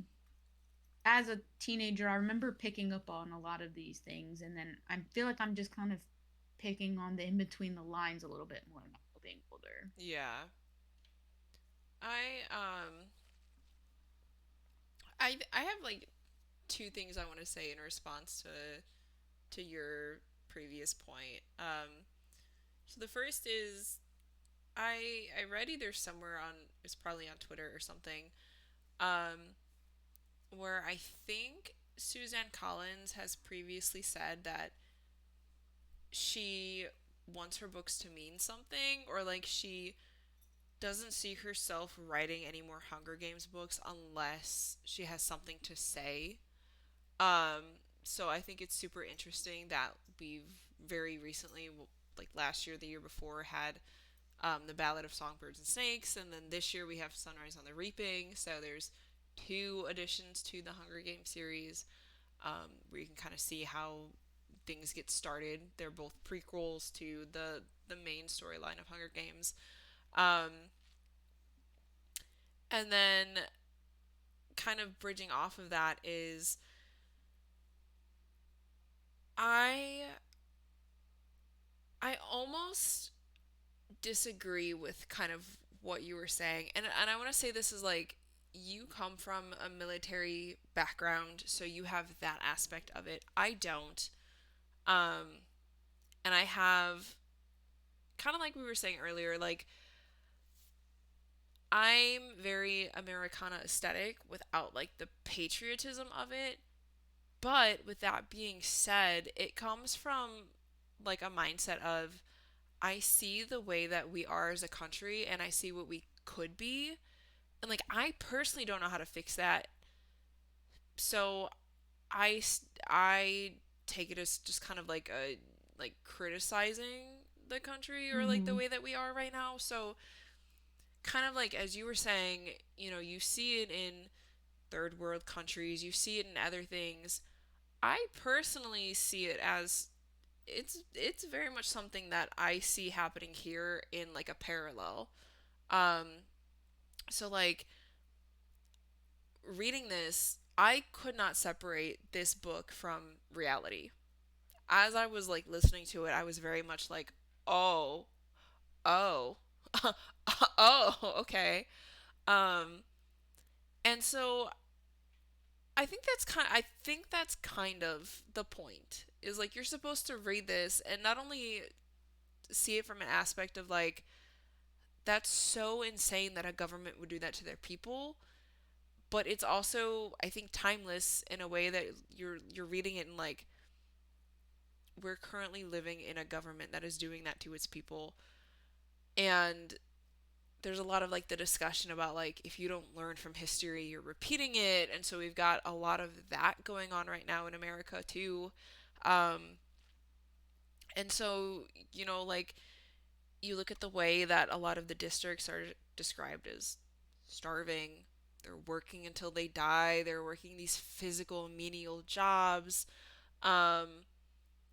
as a teenager, I remember picking up on a lot of these things, and then I feel like I'm just kind of picking on the in between the lines a little bit more now being older. Yeah. I have like two things I want to say in response to your previous point. So the first is I read either somewhere on, it's probably on Twitter or something, um where I think Suzanne Collins has previously said that she wants her books to mean something, or like she doesn't see herself writing any more Hunger Games books unless she has something to say. So I think it's super interesting that we've very recently, like last year, the year before, had the Ballad of Songbirds and Snakes, and then this year we have Sunrise on the Reaping. So there's two additions to the Hunger Games series, where you can kind of see how things get started. They're both prequels to the main storyline of Hunger Games. Um, and then kind of bridging off of that is I I almost disagree with kind of what you were saying. And I want to say this is like, you come from a military background, so you have that aspect of it. I don't. Um and I have, kind of like we were saying earlier, like I'm very Americana aesthetic without like the patriotism of it. But with that being said, it comes from like a mindset of, I see the way that we are as a country and I see what we could be. And like I personally don't know how to fix that. So I take it as just kind of like a, like criticizing the country or like the Mm-hmm. way that we are right now. So kind of like as you were saying, you see it in third world countries, you see it in other things. I personally see it as, it's very much something that I see happening here in like a parallel. Um so like reading this, I could not separate this book from reality. As I was like listening to it, I was very much like, "Oh, oh. Oh, okay." Um and so I think that's kind of the point. Is like you're supposed to read this and not only see it from an aspect of like, that's so insane that a government would do that to their people, but it's also, I think, timeless in a way that you're reading it and like, we're currently living in a government that is doing that to its people, and there's a lot of like the discussion about like if you don't learn from history, you're repeating it, and so we've got a lot of that going on right now in America too. Um, and so like you look at the way that a lot of the districts are described as starving. They're working until they die. They're working these physical menial jobs. Um,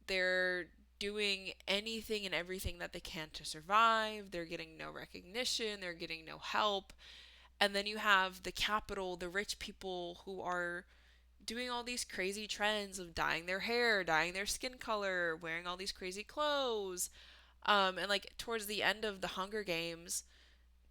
they're doing anything and everything that they can to survive. They're getting no recognition. They're getting no help. And then you have the capital, the rich people who are doing all these crazy trends of dyeing their hair, dyeing their skin color, wearing all these crazy clothes. And like towards the end of the Hunger Games,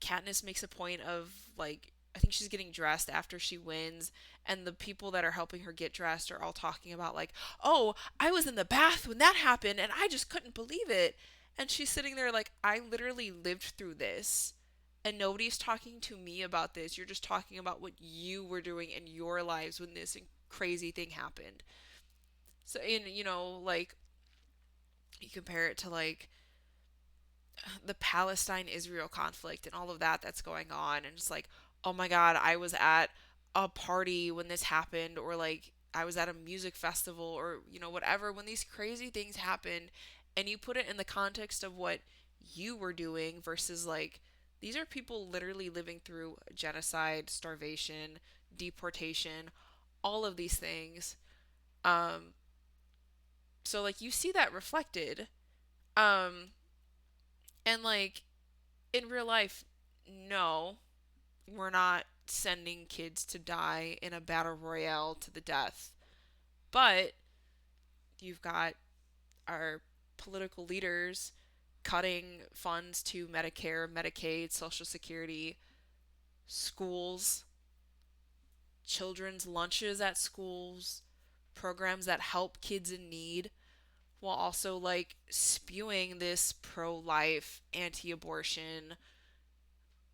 Katniss makes a point of like I think she's getting dressed after she wins, and the people that are helping her get dressed are all talking about like, "Oh, I was in the bath when that happened and I just couldn't believe it." And she's sitting there like, "I literally lived through this." And nobody's talking to me about this. You're just talking about what you were doing in your lives when this crazy thing happened. So, in like you compare it to like the Palestine Israel conflict and all of that that's going on, and it's like, oh my god, I was at a party when this happened, or like I was at a music festival, or whatever, when these crazy things happened, and you put it in the context of what you were doing versus like these are people literally living through genocide, starvation, deportation, all of these things. um so like you see that reflected. um and like in real life, no, we're not sending kids to die in a battle royale to the death. But you've got our political leaders cutting funds to Medicare, Medicaid, Social Security, schools, children's lunches at schools, programs that help kids in need, while also like spewing this pro life, anti abortion,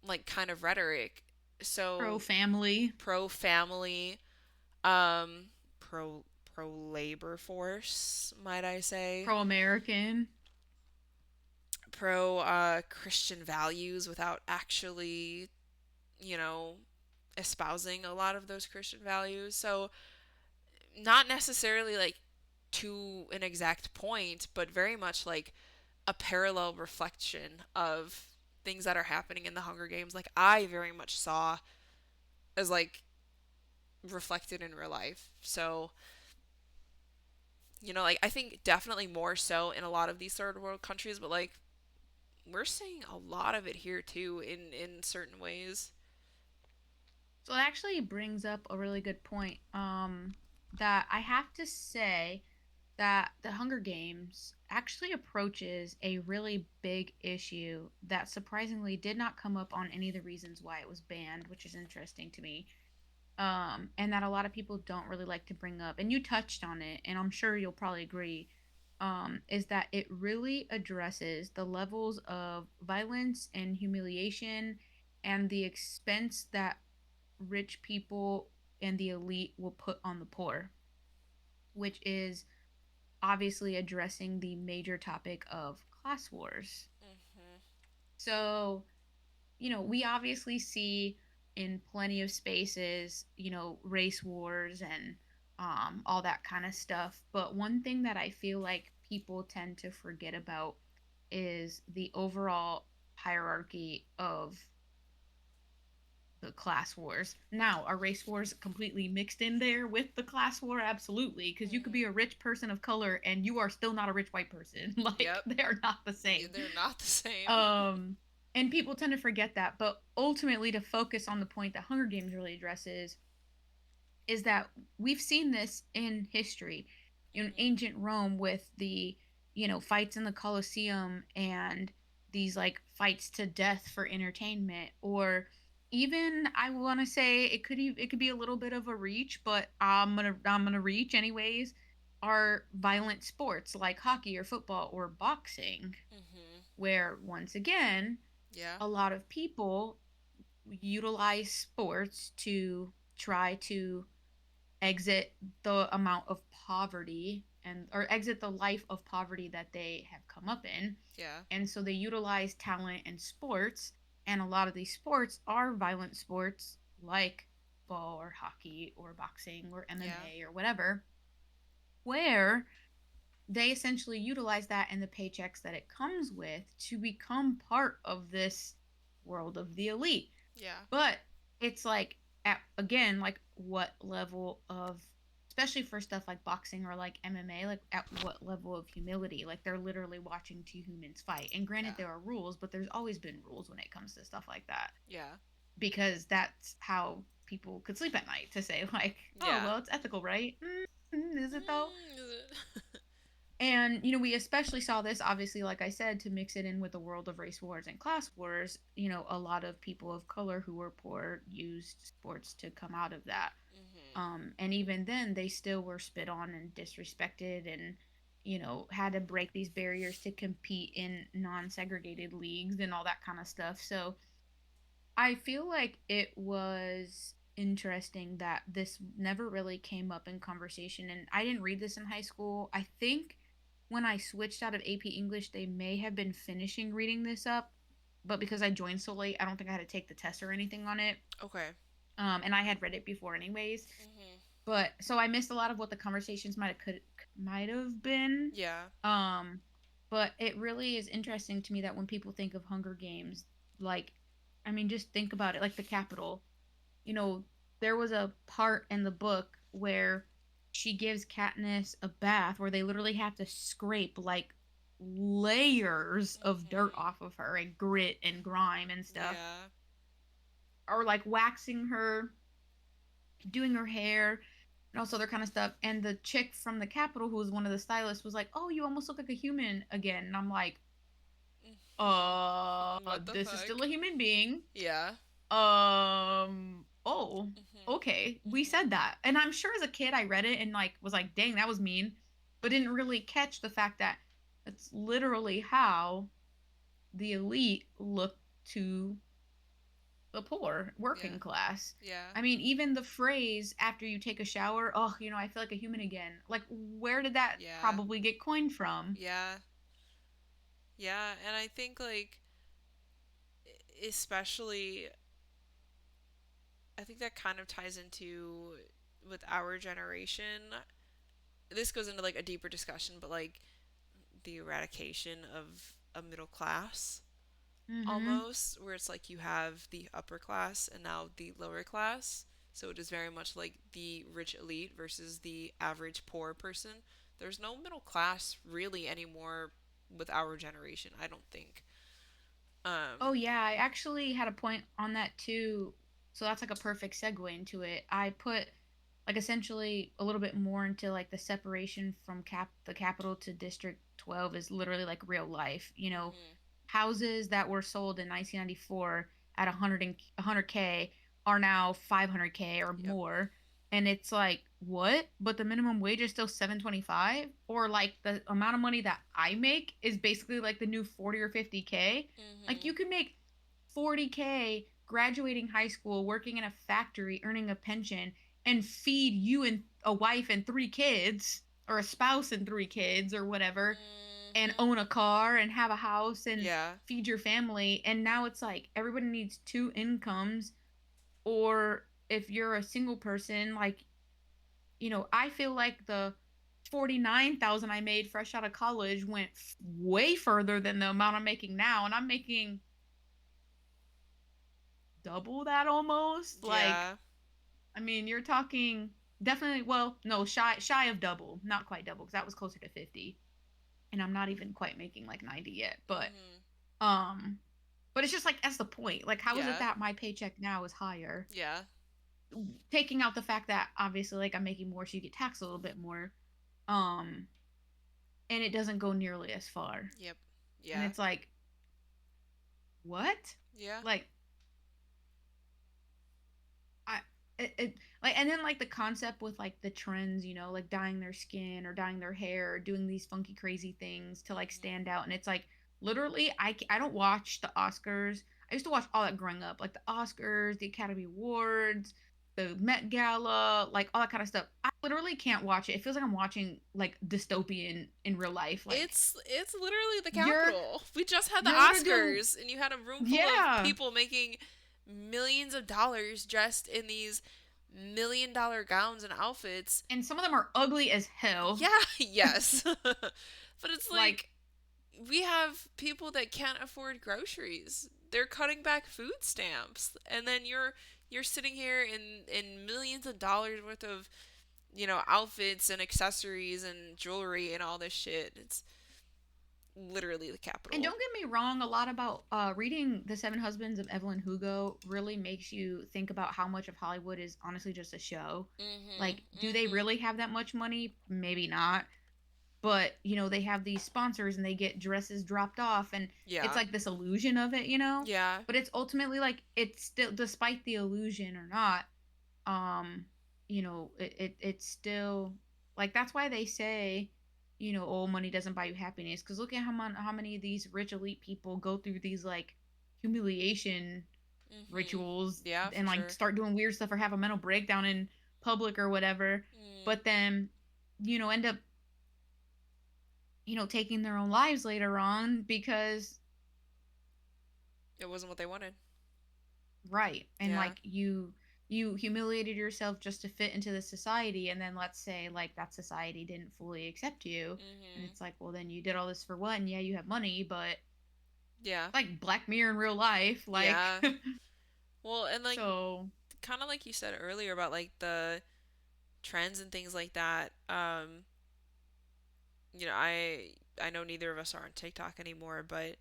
like kind of rhetoric. Pro So family, pro family, um, pro labor force, might I say, pro American, pro Christian values without actually, you know, espousing a lot of those Christian values. So not necessarily like to an exact point, but very much like a parallel reflection of things that are happening in the Hunger Games. Like I very much saw as like reflected in real life. So like I think definitely more so in a lot of these third world countries, but like we're seeing a lot of it here too in certain ways. So it actually brings up a really good point. That I have to say that the Hunger Games actually approaches a really big issue that surprisingly did not come up on any of the reasons why it was banned, which is interesting to me. And that a lot of people don't really like to bring up. And you touched on it, and I'm sure you'll probably agree. Is that it really addresses the levels of violence and humiliation and the expense that rich people and the elite will put on the poor, which is obviously addressing the major topic of class wars. Mm-hmm. So, we obviously see in plenty of spaces, race wars and all that kind of stuff. But one thing that I feel like people tend to forget about is the overall hierarchy of the class wars. Now, are race wars completely mixed in there with the class war? Absolutely, because you could be Mm-hmm. a rich person of color and you are still not a rich white person. Like Yep. they are not the same. They're not the same. Um, and people tend to forget that. But ultimately, to focus on the point that Hunger Games really addresses is that we've seen this in history, in Mm-hmm. ancient Rome with the fights in the Colosseum and these like fights to death for entertainment, or even I want to say it could be a little bit of a reach, but I'm gonna reach anyways. Are violent sports like hockey or football or boxing, Mm-hmm. where once again Yeah. a lot of people utilize sports to try to exit the amount of poverty and or exit the life of poverty that they have come up in, Yeah. and so they utilize talent and sports, And a lot of these sports are violent sports like football or hockey or boxing or Yeah. MMA or whatever, where they essentially utilize that and the paychecks that it comes with to become part of this world of the elite. Yeah. But it's like, at again, like what level of, especially for stuff like boxing or like MMA, like at what level of humility? Like they're literally watching two humans fight. And granted, Yeah. there are rules, but there's always been rules when it comes to stuff like that, Yeah. because that's how people could sleep at night, to say like, oh Yeah. well, it's ethical, right? Is it though? Is it? And, we especially saw this, obviously, like I said, to mix it in with the world of race wars and class wars. A lot of people of color who were poor used sports to come out of that. Mhm. And even then, they still were spit on and disrespected, and, had to break these barriers to compete in non segregated leagues and all that kind of stuff. So I feel like it was interesting that this never really came up in conversation. And I didn't read this in high school. I think when I switched out of AP English, they may have been finishing reading this up. But because I joined so late, I don't think I had to take the test or anything on it. Okay. And I had read it before anyways. Mhm. But so I missed a lot of what the conversations might have been. Yeah. Um, but it really is interesting to me that when people think of Hunger Games, like, I mean, just think about it, like the Capitol. You know, there was a part in the book where she gives Katniss a bath where they literally have to scrape like layers of dirt Mhm. off of her and grit and grime and stuff, Yeah. or like waxing her, doing her hair, and also other kind of stuff. And the chick from the Capitol, who was one of the stylists, was like, "Oh, you almost look like a human again." And I'm like, Mhm. What the this is still fuck? a human being. Yeah. Oh, Mhm. okay. We Mhm. said that. And I'm sure as a kid I read it and like was like, dang, that was mean, but didn't really catch the fact that it's literally how the elite look to the poor Yeah. working class. Yeah. I mean, even the phrase after you take a shower, oh, I feel like a human again. Like, where did that Yeah. probably get coined from? Yeah. Yeah. And I think like especially I think that kind of ties into with our generation. This goes into like a deeper discussion, but like the eradication of a middle class Mm-hmm. almost, where it's like you have the upper class and now the lower class. So it is very much like the rich elite versus the average poor person. There's no middle class really anymore with our generation, I don't think. Oh Um, yeah, I actually had a point on that too. So that's like a perfect segue into it. I put like essentially a little bit more into like the separation from the capital to District 12 is literally like real life. mhm. Houses that were sold in 1994 at 100K are now 500K or Yep. more. And it's like, what? But the minimum wage is still 725, or like the amount of money that I make is basically like the new 40 or 50K. Like you Mhm. could make 40K graduating high school, working in a factory, earning a pension, and feed you and a wife and three kids, or a spouse and three kids, or whatever, and Mhm. own a car and have a house and Yeah. feed your family. And now it's like everybody needs two incomes. Or if you're a single person, like, I feel like the 49,000 I made fresh out of college went way further than the amount I'm making now. And I'm making double that almost. Like, Yeah. I mean, you're talking definitely, well, no, shy of double, not quite double, because that was closer to 50. And I'm not even quite making like 90 yet. Mhm. Um, but it's just like, that's the point. Like, how is it Yeah. that my paycheck now is higher? Yeah. Taking out the fact that obviously, like, I'm making more, so you get taxed a little bit more. Um, and it doesn't go nearly as far. Yep. And Yeah. it's like, what? Yeah. Like, I it like, and then like the concept with like the trends, like dyeing their skin or dyeing their hair or doing these funky crazy things to like Mhm. stand out. And it's like, literally, I don't watch the Oscars. I used to watch all that growing up, like the Oscars, the Academy Awards, the Met Gala, like all that kind of stuff. I literally can't watch it. It feels like I'm watching like dystopian in real life. Like It's literally the you're Capitol. We just had the you're literally doing Oscars, and you had a room full of yeah. people making millions of dollars dressed in these $1 million gowns and outfits. And some of them are ugly as hell. Yeah, yes. But it's Like like we have people that can't afford groceries. They're cutting back food stamps, and then you're sitting here in millions of dollars worth of outfits and accessories and jewelry and all this shit. It's literally the and capital. don't get me wrong, a lot about reading The Seven Husbands of Evelyn Hugo really makes you think about how much of Hollywood is honestly just a show. Mhm. Like, do they Mhm. really have that much money? Maybe not. But, they have these sponsors and they get dresses dropped off and it's Yeah. like this illusion of it. Yeah. But it's ultimately like it's still despite the illusion or not, um it's still like that's why they say oh, money doesn't buy you happiness, because look at how many of these rich elite people go through these like humiliation Mhm. rituals Yeah, for and like sure. start doing weird stuff or have a mental breakdown in public or whatever, Mm. but then end up taking their own lives later on because It wasn't what they wanted. right. And Yeah. like you humiliated yourself just to fit into the society, and then let's say like that society didn't fully accept you, and Mhm. it's like, well, then you did all this for what? And yeah, you have money, but Yeah. like Black Mirror in real life, like Yeah. Well, and like so kind of like you said earlier about like the trends and things like that. I know neither of us are on TikTok anymore, but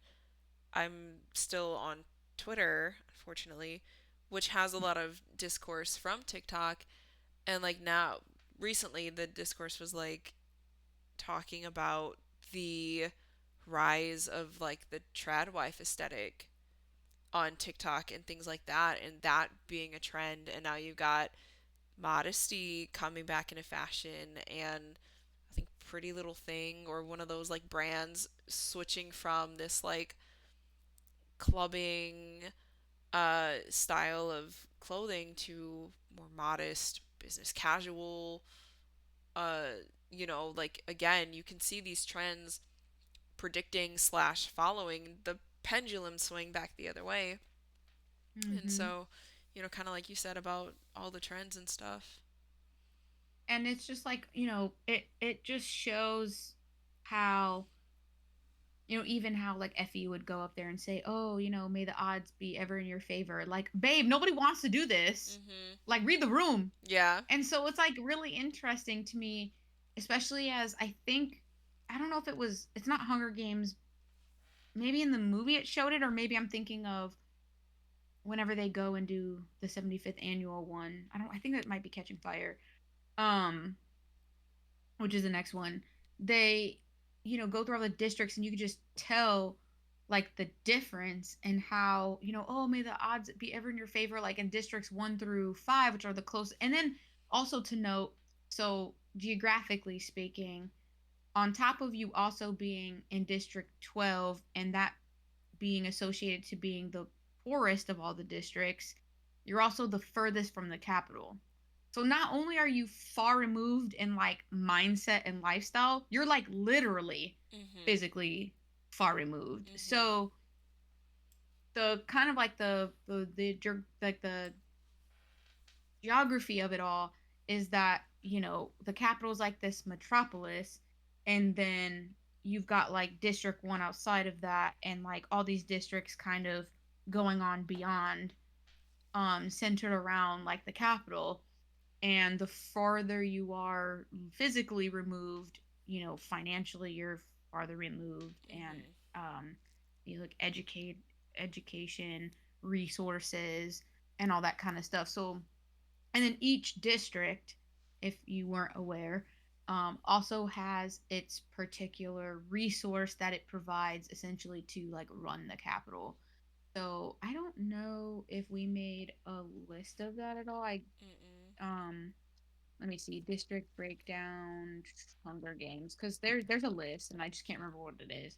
I'm still on Twitter, unfortunately, which has a lot of discourse from TikTok. And like now, recently, the discourse was like talking about the rise of like the trad wife aesthetic on TikTok and things like that, and that being a trend. And now you've got modesty coming back into fashion, and I think Pretty Little Thing or one of those like brands switching from this like clubbing style of clothing to more modest business casual. uh like again, you can see these trends predicting slash following the pendulum swing back the other way. And hmm so, kind of like you said about all the trends and stuff. and it's just like it just shows how even how like Effie would go up there and say, "Oh, may the odds be ever in your favor." Like, babe, nobody wants to do this. Mhm. Like, read the room. Yeah. And so it's like really interesting to me, especially as I don't know if it's not Hunger Games. Maybe in the movie it showed it, or maybe I'm thinking of whenever they go and do the 75th annual one. I think that might be Catching Fire. Um, which is the next one, they go through all the districts and you could just tell like the difference and how oh, may the odds be ever in your favor, like in districts 1 through 5, which are the close. And then also to note, so geographically speaking, on top of you also being in district 12 and that being associated to being the poorest of all the districts, you're also the furthest from the capital. So not only are you far removed in like mindset and lifestyle, you're like literally Mhm. physically far removed. Mhm. So the kind of like the geography of it all is that the capital is like this metropolis, and then you've got like district 1 outside of that, and like all these districts kind of going on beyond, centered around like the capital. And the farther you are physically removed, financially you're farther removed, and Mhm. um like education, resources, and all that kind of stuff. So, and then each district, if you weren't aware, also has its particular resource that it provides essentially to like run the capital. So I don't know if we made a list of that at all. I Mm-mm. um let me see, district breakdown, Hunger Games, because there's a list and I just can't remember what it is.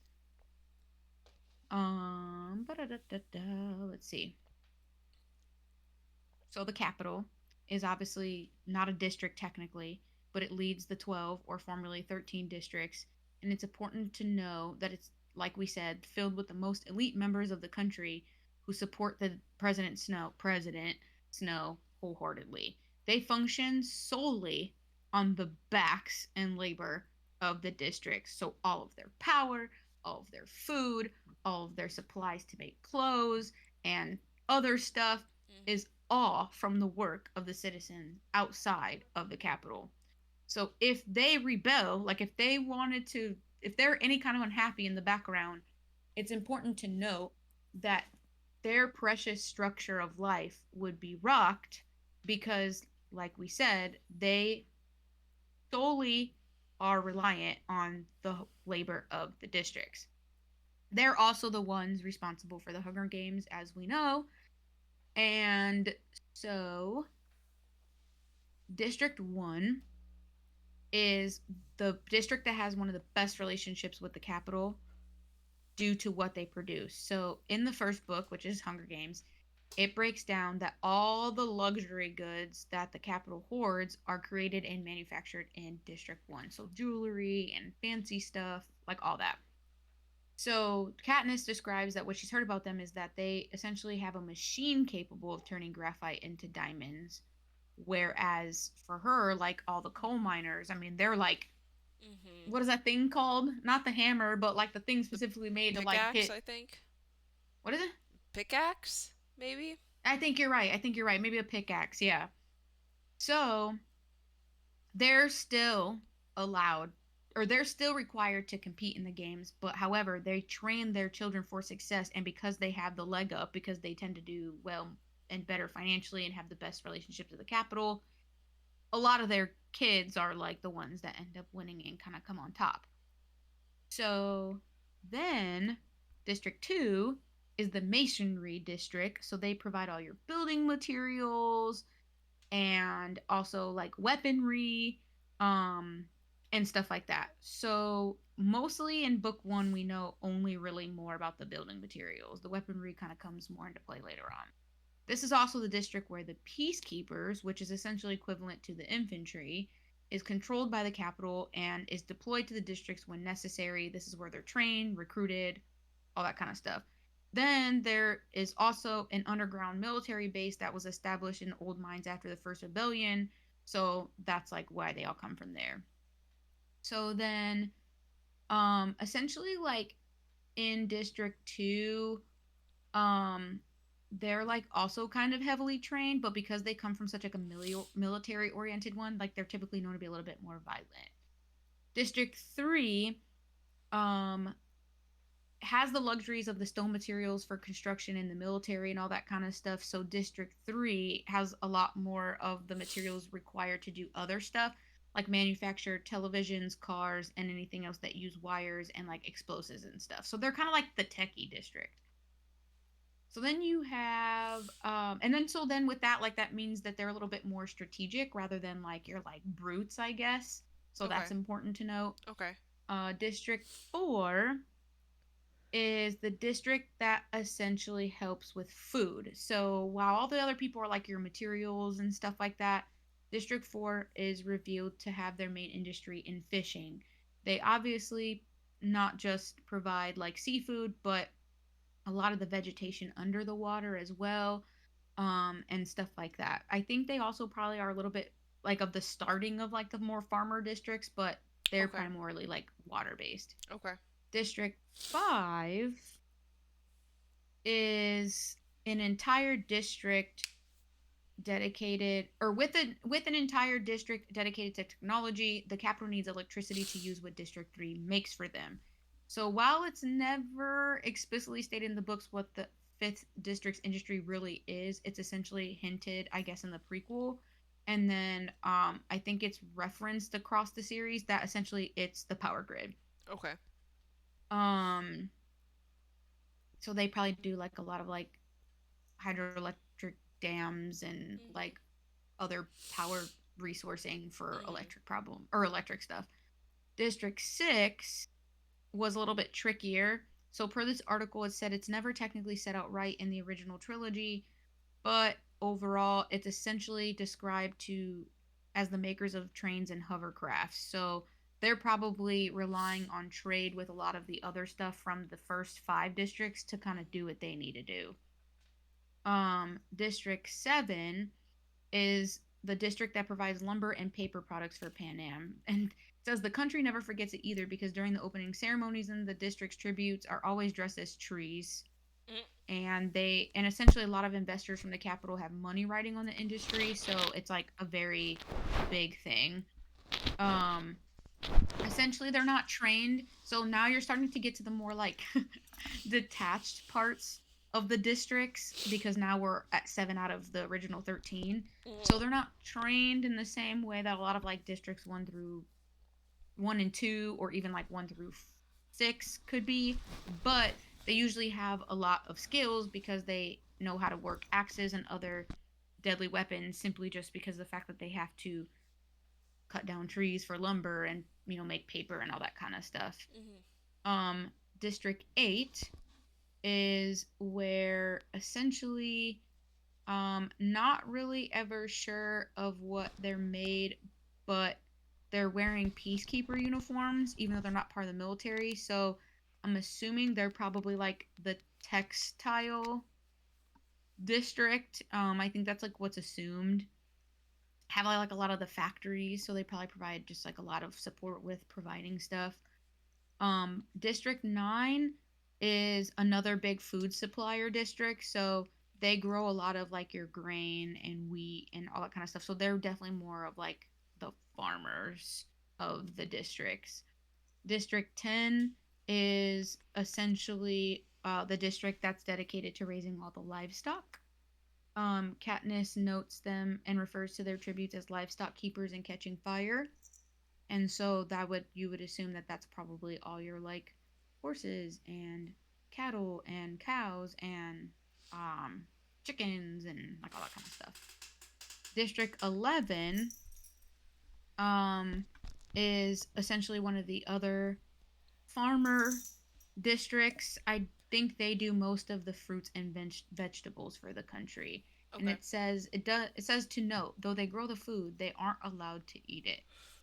Let's see. So the capital. is obviously not a district technically, but it leads the 12 or formerly 13 districts. And it's important to know that it's, like we said, filled with the most elite members of the country who support the President Snow wholeheartedly. They function solely on the backs and labor of the districts. So all of their power, all of their food, all of their supplies to make clothes, and other stuff Mhm. is all from the work of the citizens outside of the capital. So if they rebel, like if they wanted to, if they're any kind of unhappy in the background, it's important to note that their precious structure of life would be rocked because, like we said, they solely are reliant on the labor of the districts. They're also the ones responsible for the Hunger Games, as we know. And so, District 1 is the district that has one of the best relationships with the capital due to what they produce. So, in the first book, which is Hunger Games, it breaks down that all the luxury goods that the capital hoards are created and manufactured in District 1. So, jewelry and fancy stuff, like all that. So Katniss describes that what she's heard about them is that they essentially have a machine capable of turning graphite into diamonds. Whereas for her, like all the coal miners, I mean, they're like, Mhm. what is that thing called? Not the hammer, but like the thing The specifically made to like pickaxe, hit. I think. What is it? Pickaxe, maybe. I think you're right. I think you're right. Maybe a pickaxe. Yeah. So they're still allowed or they're still required to compete in the games, but however they train their children for success, and because they have the leg up because they tend to do well and better financially and have the best relationships with the capital, a lot of their kids are like the ones that end up winning and kind of come on top. So then District 2 is the masonry district, so they provide all your building materials and also like weaponry, um and stuff like that. So mostly in book 1 we know only really more about the building materials. The weaponry kind of comes more into play later on. This is also the district where the peacekeepers, which is essentially equivalent to the infantry, is controlled by the capital and is deployed to the districts when necessary. This is where they're trained, recruited, all that kind of stuff. Then there is also an underground military base that was established in old mines after the first rebellion. So that's like why they all come from there. So then essentially like in District 2, um they're like also kind of heavily trained, but because they come from such like a military oriented one, like they're typically known to be a little bit more violent. District 3 um has the luxuries of the stone materials for construction in the military and all that kind of stuff. So District 3 has a lot more of the materials required to do other stuff, like manufacture televisions, cars, and anything else that use wires and like explosives and stuff. So they're kind of like the techie district. So then you have, and then so then with that, like that means that they're a little bit more strategic rather than like you're like brutes, I guess. So that's Okay. important to note. Okay. District 4 is the district that essentially helps with food. So while all the other people are like your materials and stuff like that, District 4 is revealed to have their main industry in fishing. They obviously not just provide like seafood, but a lot of the vegetation under the water as well, and stuff like that. I think they also probably are a little bit like of the starting of like the more farmer districts, but they're Okay. primarily like water based. Okay. District 5 is an entire district dedicated or with an entire district dedicated to technology. The capital needs electricity to use what District 3 makes for them. So while it's never explicitly stated in the books what the fifth district's industry really is, it's essentially hinted, I guess, in the prequel. And then I think it's referenced across the series that essentially it's the power grid. Okay. um so they probably do like a lot of like hydroelectric dams and Mhm. like other power resourcing for Mhm. electric problem or electric stuff. District 6 was a little bit trickier. So per this article, it said it's never technically set out right in the original trilogy, but overall, it's essentially described to as the makers of trains and hovercrafts. So they're probably relying on trade with a lot of the other stuff from the first five districts to kind of do what they need to do. District 7 is the district that provides lumber and paper products for Pan Am. And it says the country never forgets it either because during the opening ceremonies and the district's tributes are always dressed as trees. Mm, And essentially a lot of investors from the capital have money riding on the industry, so it's like a very big thing. Um Essentially they're not trained, so now you're starting to get to the more like detached parts of the districts because now we're at 7 out of the original 13. So mm, they're not trained in the same way that a lot of like districts 1 through 1 and 2 or even like 1 through 6 could be, but they usually have a lot of skills because they know how to work axes and other deadly weapons simply just because of the fact that they have to cut down trees for lumber and make paper and all that kind of stuff. mm, um District 8 is where essentially not really ever sure of what they're made, but they're wearing peacekeeper uniforms even though they're not part of the military, so I'm assuming they're probably like the textile district. I think that's like what's assumed. Have like a lot of the factories, so they probably provide just like a lot of support with providing stuff. District 9 is another big food supplier district, so they grow a lot of like your grain and wheat and all that kind of stuff. So they're definitely more of like the farmers of the districts. District 10 is essentially the district that's dedicated to raising all the livestock. Katniss notes them and refers to their tributes as livestock keepers and catching fire. And so that would you would assume that that's probably all your like horses and cattle and cows and um chickens and like all that kind of stuff. District 11 um is essentially one of the other farmer districts. I think they do most of the fruits and vegetables for the country. And okay. it says to note, though they grow the food, they aren't allowed to eat it.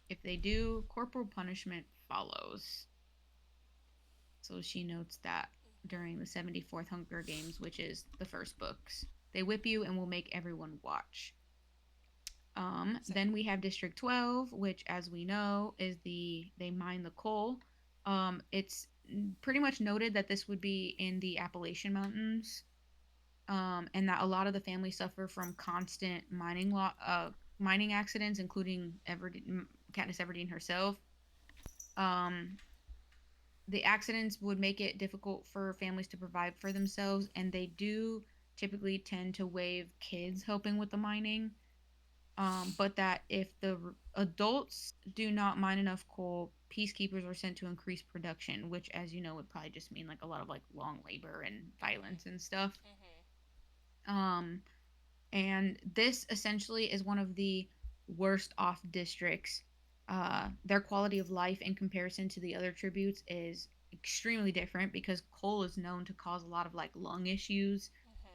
If they do, corporal punishment follows. So she notes that during the 74th Hunger Games, which is the first books, they whip you and will make everyone watch. So, Then we have District 12, which, as we know, is they mine the coal. It's pretty much noted that this would be in the Appalachian Mountains, and that a lot of the families suffer from constant mining accidents, including Katniss Everdeen herself. Um, the accidents would make it difficult for families to provide for themselves, and they do typically tend to waive kids helping with the mining. But that if the adults do not mine enough coal, peacekeepers are sent to increase production, which, as you know, would probably just mean like a lot of like long labor and violence and stuff. mm-hmm. Um, and this essentially is one of the worst off districts. Their quality of life in comparison to the other tributes is extremely different because coal is known to cause a lot of like lung issues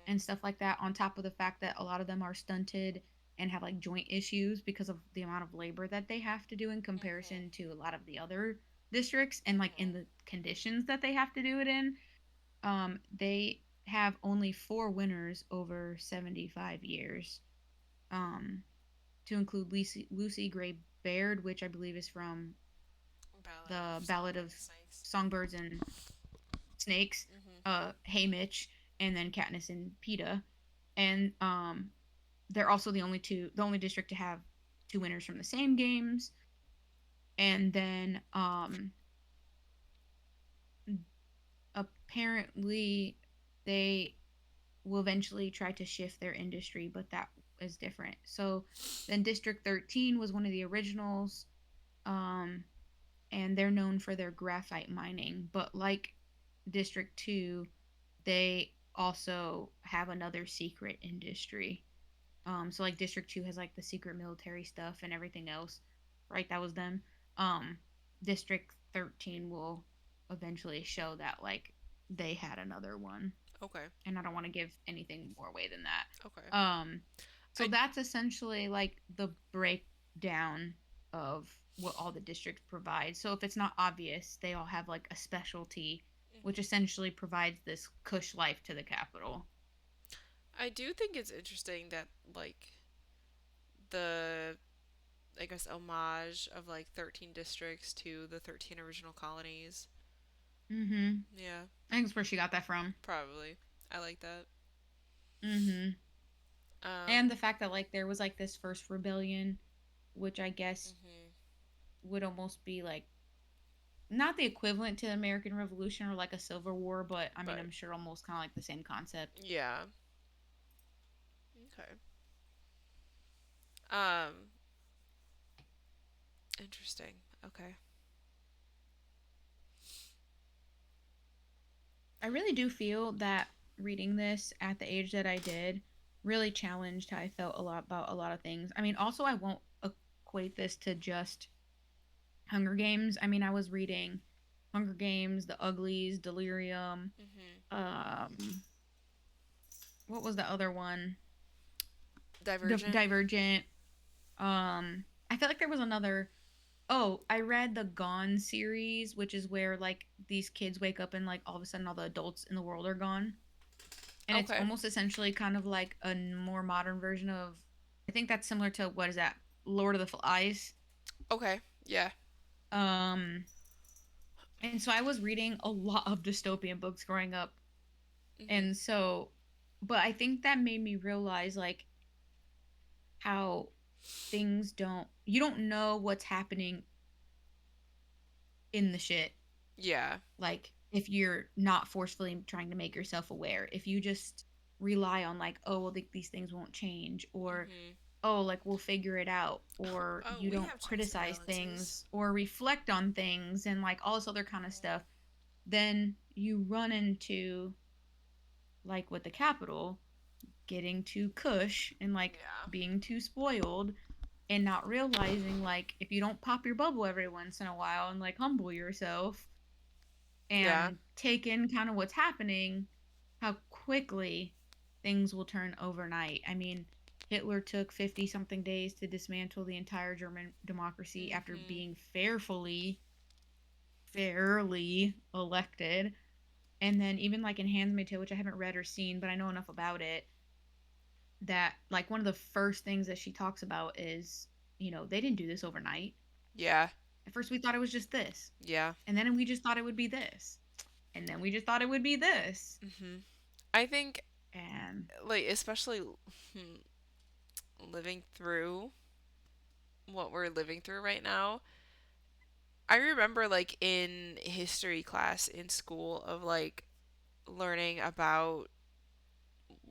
and stuff like that, on top of the fact that a lot of them are stunted and have like joint issues because of the amount of labor that they have to do in Mm-hmm. comparison to a lot of the other districts and like in Mm-hmm. the conditions that they have to do it in. They have only 4 winners over 75 years, um, to include Lucy Gray Baird, which I believe is from Ballad of the Ballad Songbird of and Snakes. Songbirds and Snakes, Mm-hmm. Haymitch, and then Katniss and Peta. And they're also the only district to have 2 winners from the same games. And then apparently they will eventually try to shift their industry, but that is different. So then District 13 was one of the originals, um, and they're known for their graphite mining. But like District 2, they also have another secret industry. So like District 2 has like the secret military stuff and everything else, right? That was them. Um, District 13 will eventually show that like they had another one. Okay. and I don't want to give anything more away than that. Okay. Um, so I. that's essentially like the breakdown of what all the districts provide. So if it's not obvious, they all have like a specialty, which Mhm. essentially provides this cush life to the capital. I do think it's interesting that like the I guess homage of like 13 districts to the 13 original colonies. Mm-hmm. Yeah, I think that's where she got that from. probably. I like that. Mm-hmm. Um. And the fact that like there was like this first rebellion, which I guess Mhm. would almost be like not the equivalent to the American Revolution or like a Civil War, but I mean But I'm sure almost kind of like the same concept. yeah. Okay. Um. Interesting. Okay. I really do feel that reading this at the age that I did really challenged how I felt a lot about a lot of things. I mean, also I won't equate this to just Hunger Games. I mean, I was reading Hunger Games, The Uglies, Delirium, Mhm. um what was the other one? Divergent. Divergent. I feel like there was another. Oh, I read the Gone series, which is where like these kids wake up and like all of a sudden all the adults in the world are gone. And it's Okay. almost essentially kind of like a more modern version of, I think that's similar to what is that, Lord of the Flies. Okay. Yeah. Um, and so I was reading a lot of dystopian books growing up, Mhm. and so, but I think that made me realize like how you don't know what's happening in the shit, Yeah. like if you're not forcefully trying to make yourself aware, if you just rely on like, oh well, these things won't change, or Mhm. oh like we'll figure it out, or Oh, you we don't have checks and criticize balances. things or reflect on things and like all this other kind of stuff, then you run into like with the capital getting too cush and like Yeah. being too spoiled and not realizing like if you don't pop your bubble every once in a while and like humble yourself Yeah. and take in kind of what's happening, how quickly things will turn overnight. I mean, Hitler took 50 something days to dismantle the entire German democracy after Mhm. being fairly elected. And then even like in Handmaid's Tale, which I haven't read or seen, but I know enough about it, that like one of the first things that she talks about is, they didn't do this overnight. Yeah. At first we thought it was just this. Yeah. And then we just thought it would be this. And then we just thought it would be this. Mhm. I think And like especially hmm, living through what we're living through right now. I remember like in history class in school of like learning about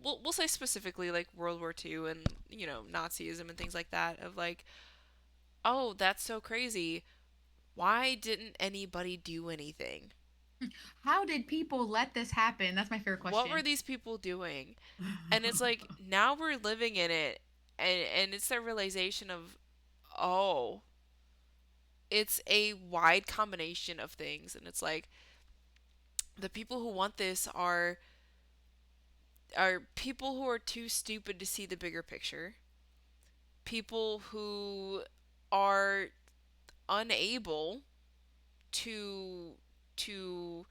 we'll say specifically like World War II and Nazism and things like that of like, oh, that's so crazy. Why didn't anybody do anything? how did people let this happen? That's my favorite What were question. these people doing? And it's like now we're living in it, and it's the realization of, oh, it's a wide combination of things, and it's like the people who want this are people who are too stupid to see the bigger picture, people who are unable to to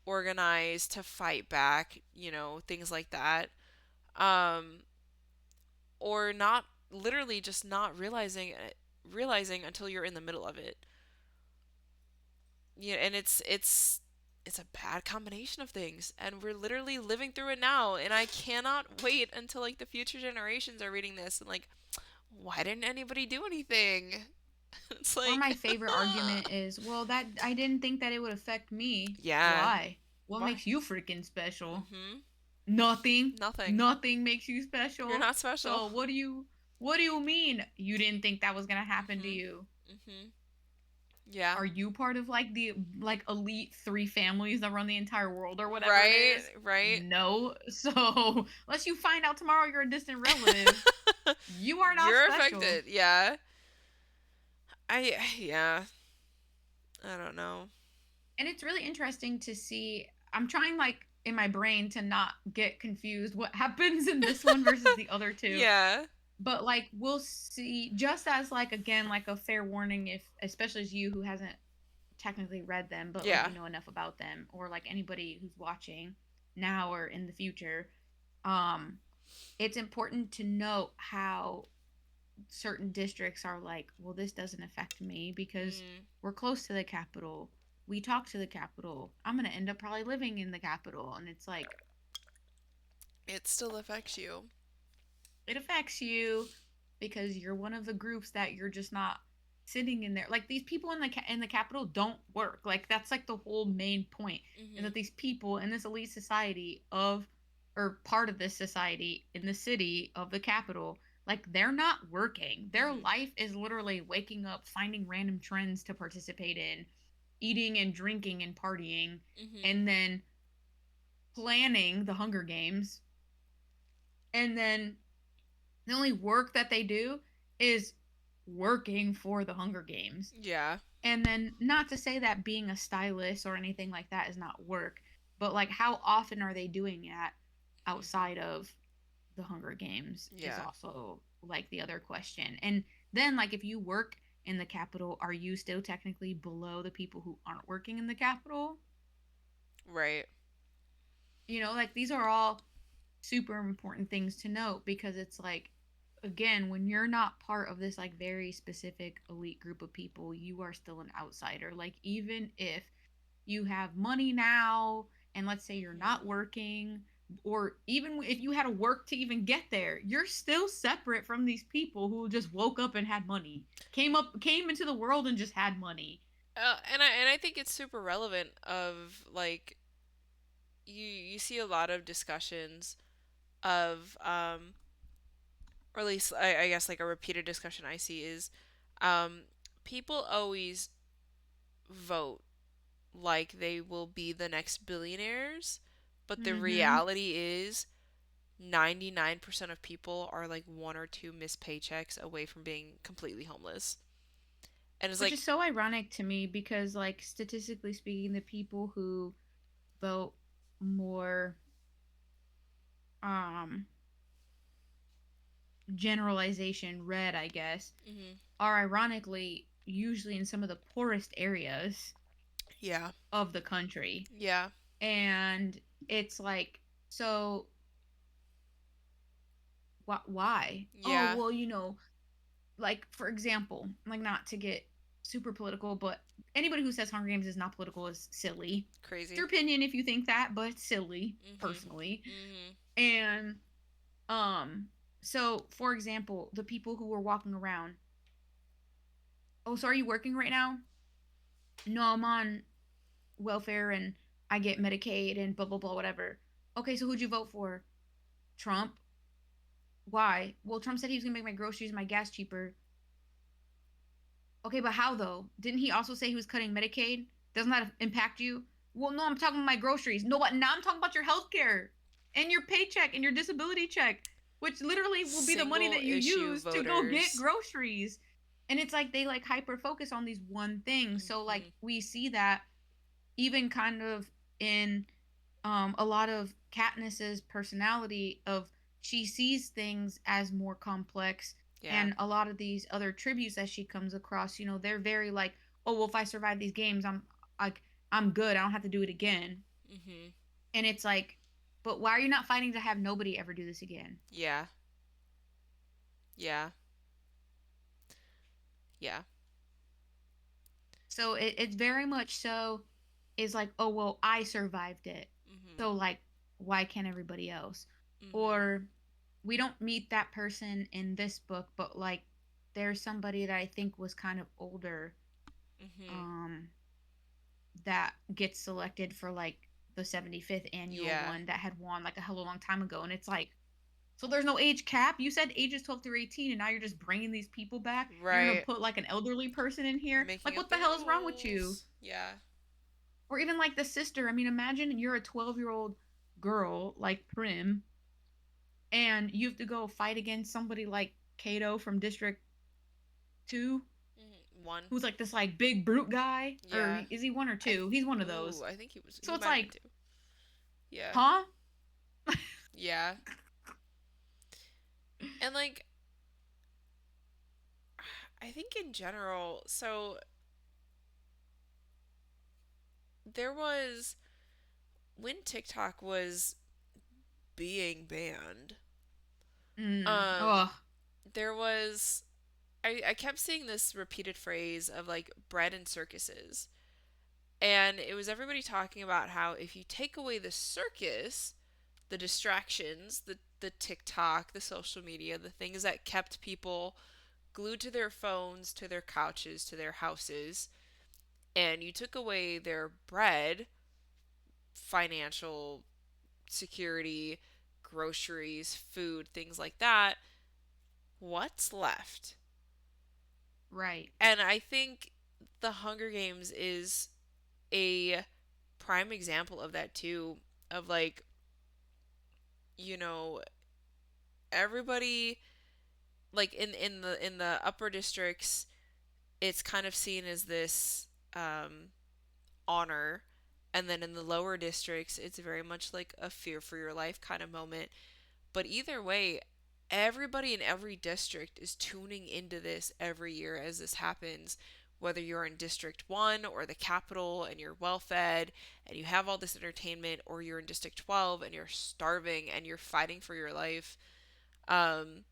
organize to fight back, things like that. Um or not literally just not realizing until you're in the middle of it. Yeah, and it's a bad combination of things, and we're literally living through it now, and I cannot wait until like the future generations are reading this and like, why didn't anybody do anything? It's Or my like favorite argument is, well, that I didn't think that it would affect me. yeah. Why? What Why? makes you freaking special? Mhm. Nothing. Nothing. Nothing makes you You're special. not special. So what do you mean you didn't think that was going to happen to Mhm. you? Mhm. Yeah. Are you part of like the like elite 3 families that run the entire world or whatever it Right, is? right. No. So, unless you find out tomorrow you're a distant relative, you are not You're special. affected. Yeah. Yeah. I don't know. And it's really interesting to see. I'm trying like in my brain to not get confused what happens in this one versus the other two. Yeah. But like we'll see, just as like again like a fair warning, if especially as you who hasn't technically read them but like Yeah. you know enough about them, or like anybody who's watching now or in the future, um it's important to note how certain districts are like, well, this doesn't affect me because Mm. we're close to the capital, we talk to the capital, I'm going to end up probably living in the capital. And it's like, It still affects you. it affects you because you're one of the groups that you're just not sitting in there. Like these people in the capital don't work. Like that's like the whole main point, is Mhm. that these people in this elite society of, or part of this society in the city of the capital, like they're not working. Their Mhm. life is literally waking up, finding random trends to participate in, eating and drinking and partying, Mhm. and then planning the Hunger Games, and then the only work that they do is working for the Hunger Games. Yeah. And then, not to say that being a stylist or anything like that is not work, but like how often are they doing that Mhm. outside of the Hunger Games is Yeah. also like the other question. And then, like, if you work in the capital, are you still technically below the people who aren't working in the capital? Right. You know, like these are all super important things to note, because it's like, again, when you're not part of this like very specific elite group of people, you are still an outsider. Like even if you have money now and let's say you're Mhm. not working, or even if you had to work to even get there, you're still separate from these people who just woke up and had money, came into the world and just had money. And I think it's super relevant of like you see a lot of discussions of or at least I guess like a repeated discussion I see is um people always vote like they will be the next billionaires, but the Mm-hmm. reality is 99% of people are like one or two missed paychecks away from being completely homeless. And it's Which like, is so ironic to me, because like statistically speaking, the people who vote more, um generalization red, I guess, mhm, are ironically usually in some of the poorest areas yeah, of the country. yeah, And it's like, so why? Oh, yeah, well, like for example, like not to get super political, but anybody who says Hunger Games is not political is silly. It's your crazy. opinion if you think that, but it's silly, Mhm, personally. mhm, And um, so for example, the people who were walking around, oh, so are you working right now? No, I'm on welfare and I get Medicaid and blah blah blah whatever. Okay, so who'd you vote for? Trump. Why? Well, Trump said he was gonna make my groceries and my gas cheaper. Okay, but how though? Didn't he also say he was cutting Medicaid? Doesn't that impact you? Well, no, I'm talking about my groceries. No, but now I'm talking about your health care and your paycheck and your disability check, which literally will be the money single that you issue use to go get voters. groceries. And it's like they like hyper focus on these one thing. So like Mhm, we see that even kind of in a lot of Katniss's personality of, she sees things as more complex, yeah, and a lot of these other tributes that she comes across, they're very like, oh well, if I survive these games, like I'm good, I don't have to do it again. mhm, And it's like, but why are you not fighting to have nobody ever do this again? yeah, yeah, yeah, So it's very much so is like, oh well, I survived it, mhm, so like why can't everybody else? mhm, Or we don't meet that person in this book, but like there's somebody that I think was kind of older, mhm, um that gets selected for like the 75th annual yeah, one that had won like a hell of a long time ago. And it's like, so there's no age cap. You said ages 12 through 18, and now you're just bringing these people back. You're going to right. put like an elderly person in here. Making Like, up what the the hell is wrong with you? rules. Yeah. Or even like the sister. I mean, imagine you're a 12-year-old girl like Prim, and you have to go fight against somebody like Kato from District 2, Mhm. One. who's like this like big brute guy. Or Yeah. is he one or I. two? He's one of Ooh, those. I think he was. So He it's might have been like, two. Yeah. Huh? Yeah. And like I think in general, so there was when TikTok was being banned, um Oh, there was I kept seeing this repeated phrase of like bread and circuses. And it was everybody talking about how if you take away the circus, the distractions, the TikTok, the social media, the things that kept people glued to their phones, to their couches, to their houses, and you took away their bread, financial security, groceries, food, things like that, what's left? right. And I think the Hunger Games is a prime example of that too, of like, you know, everybody like in the upper districts, it's kind of seen as this um honor, and then in the lower districts it's very much like a fear for your life kind of moment. But either way, everybody in every district is tuning into this every year as this happens, whether you're in District 1 or the capital and you're well fed and you have all this entertainment, or you're in District 12 and you're starving and you're fighting for your life. Um,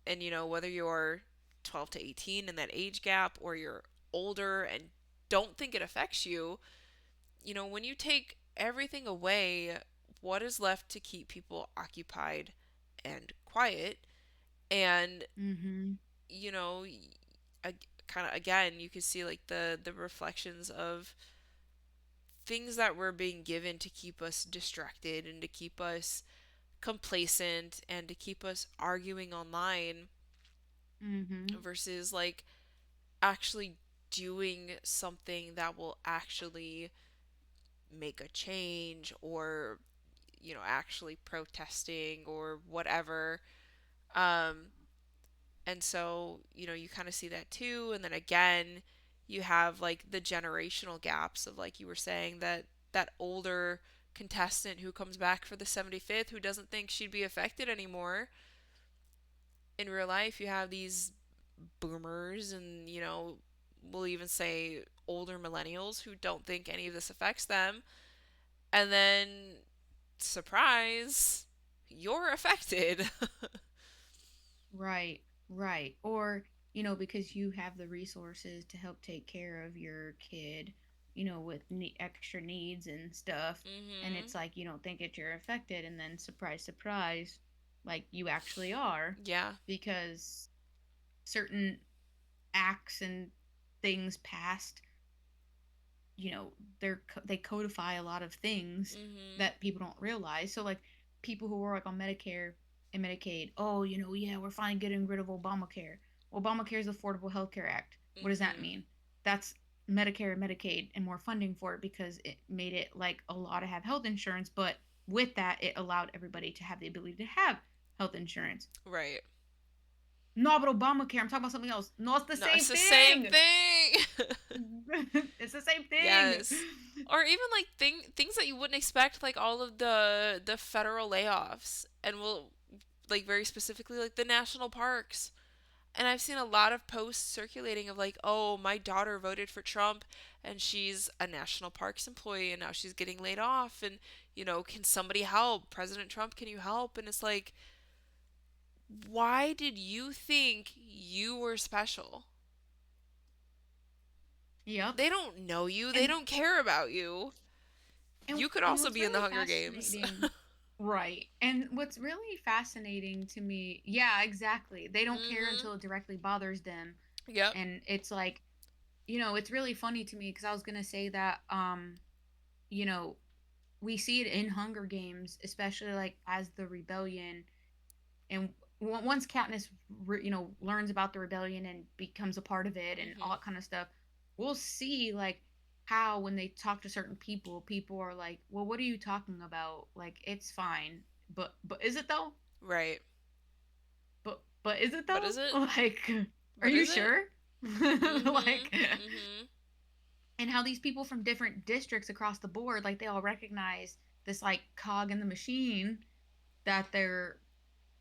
and whether you're 12 to 18 in that age gap, or you're older and don't think it affects you, when you take everything away, what is left to keep people occupied and quiet? And Mm-hmm. you know kind of again, you can see like the reflections of things that were being given to keep us distracted and to keep us complacent and to keep us arguing online, Mm-hmm. versus like actually doing something that will actually make a change, or actually protesting or whatever. um and so you kind of see that too. And then again, you have like the generational gaps of, like you were saying, that older contestant who comes back for the 75th, who doesn't think she'd be affected anymore. In real life, you have these boomers, and we'll even say older millennials, who don't think any of this affects them. And then, surprise, you're affected. Right, right. Or, because you have the resources to help take care of your kid, with extra needs and stuff. And Mhm. it's like you don't think that you're affected, and then surprise, surprise, like you actually are, Yeah. because certain acts and things passed, they codify a lot of things Mhm. that people don't realize. So like people who work on Medicare and Medicaid, oh, yeah, we're finally getting rid of Obamacare. Obamacare is the Affordable Health Care Act. What does that Mhm. mean? That's Medicare and Medicaid and more funding for it, because it made it like a law to have health insurance, but with that it allowed everybody to have the ability to have health insurance. Right. No, but Obamacare, I'm talking about something else. No, it's the No, same it's the same thing. thing. It's the same thing. Yes. Or even like things that you wouldn't expect, like all of the federal layoffs, and will like very specifically like the national parks. And I've seen a lot of posts circulating of like, oh, my daughter voted for Trump and she's a national parks employee and now she's getting laid off, and can somebody help? President Trump, can you help? And it's like, why did you think you were special? Yep. They don't know you. They And don't care about you. and You could and also what's be in the really Hunger Games. fascinating, right? And what's really fascinating to me, yeah, exactly. They don't care Mhm. until it directly bothers them. Yep. And it's like, it's really funny to me because I was going to say that you know, we see it in Hunger Games, especially like as the rebellion, and once Katniss learns about the rebellion and becomes a part of it and all Mhm. that kind of stuff, we'll see like how when they talk to certain people, people are like, well, what are you talking about? Like, it's fine. But is it though? Right. But is it But though? is it? Like, are But you is it? sure? Mhm. Like, Mhm. and how these people from different districts across the board, like, they all recognize this like cog in the machine that they're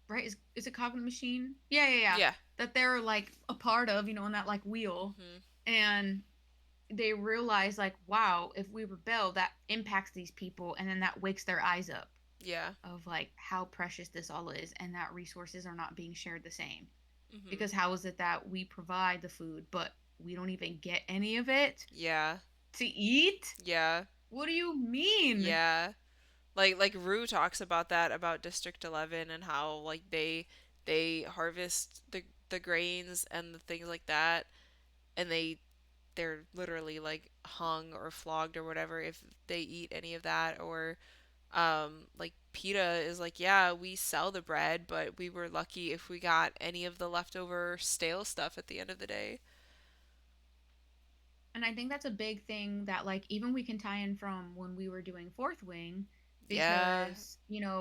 right is it cog in the machine? Yeah, yeah, yeah. Yeah. That they're like a part of, in that like wheel, Mhm. and they realize like, wow, if we rebel, that impacts these people, and then that wakes their eyes up Yeah. of like how precious this all is, and that resources are not being shared the same. Mhm. Because how is it that we provide the food, but we don't even get any of it Yeah. to eat? Yeah. What do you mean? Yeah. Like Rue talks about that about District 11 and how like they harvest the grains and the things like that, and they're literally like hung or flogged or whatever if they eat any of that. Or like PETA is like, yeah, we sell the bread, but we were lucky if we got any of the leftover stale stuff at the end of the day. And I think that's a big thing that like even we can tie in from when we were doing Fourth Wing, Yeah. because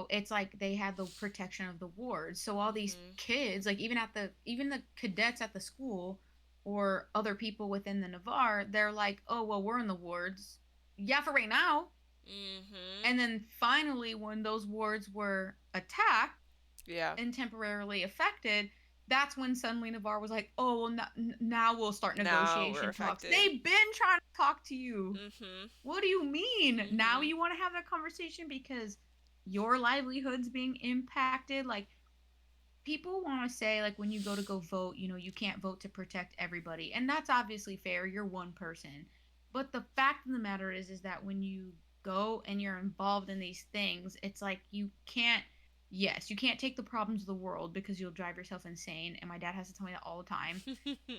it's like they had the protection of the wards. So all these Mhm. kids, like even the cadets at the school or other people within the Navarre, they're like, oh well, we're in the wards. Yeah, for right now. Mhm. And then finally, when those wards were attacked Yeah. and temporarily affected, that's when suddenly Navarre was like, "Oh, well, now we'll start Now we're negotiation talks." affected. They've been trying to talk to you. Mhm. What do you mean? Now Mhm. you want to have that conversation because your livelihood's being impacted? Like, people want to say like when you go vote, you can't vote to protect everybody, and that's obviously fair. You're one person, but the fact of the matter is that when you go and you're involved in these things, it's like you can't. Yes, you can't take the problems of the world because you'll drive yourself insane, and my dad has to tell me that all the time.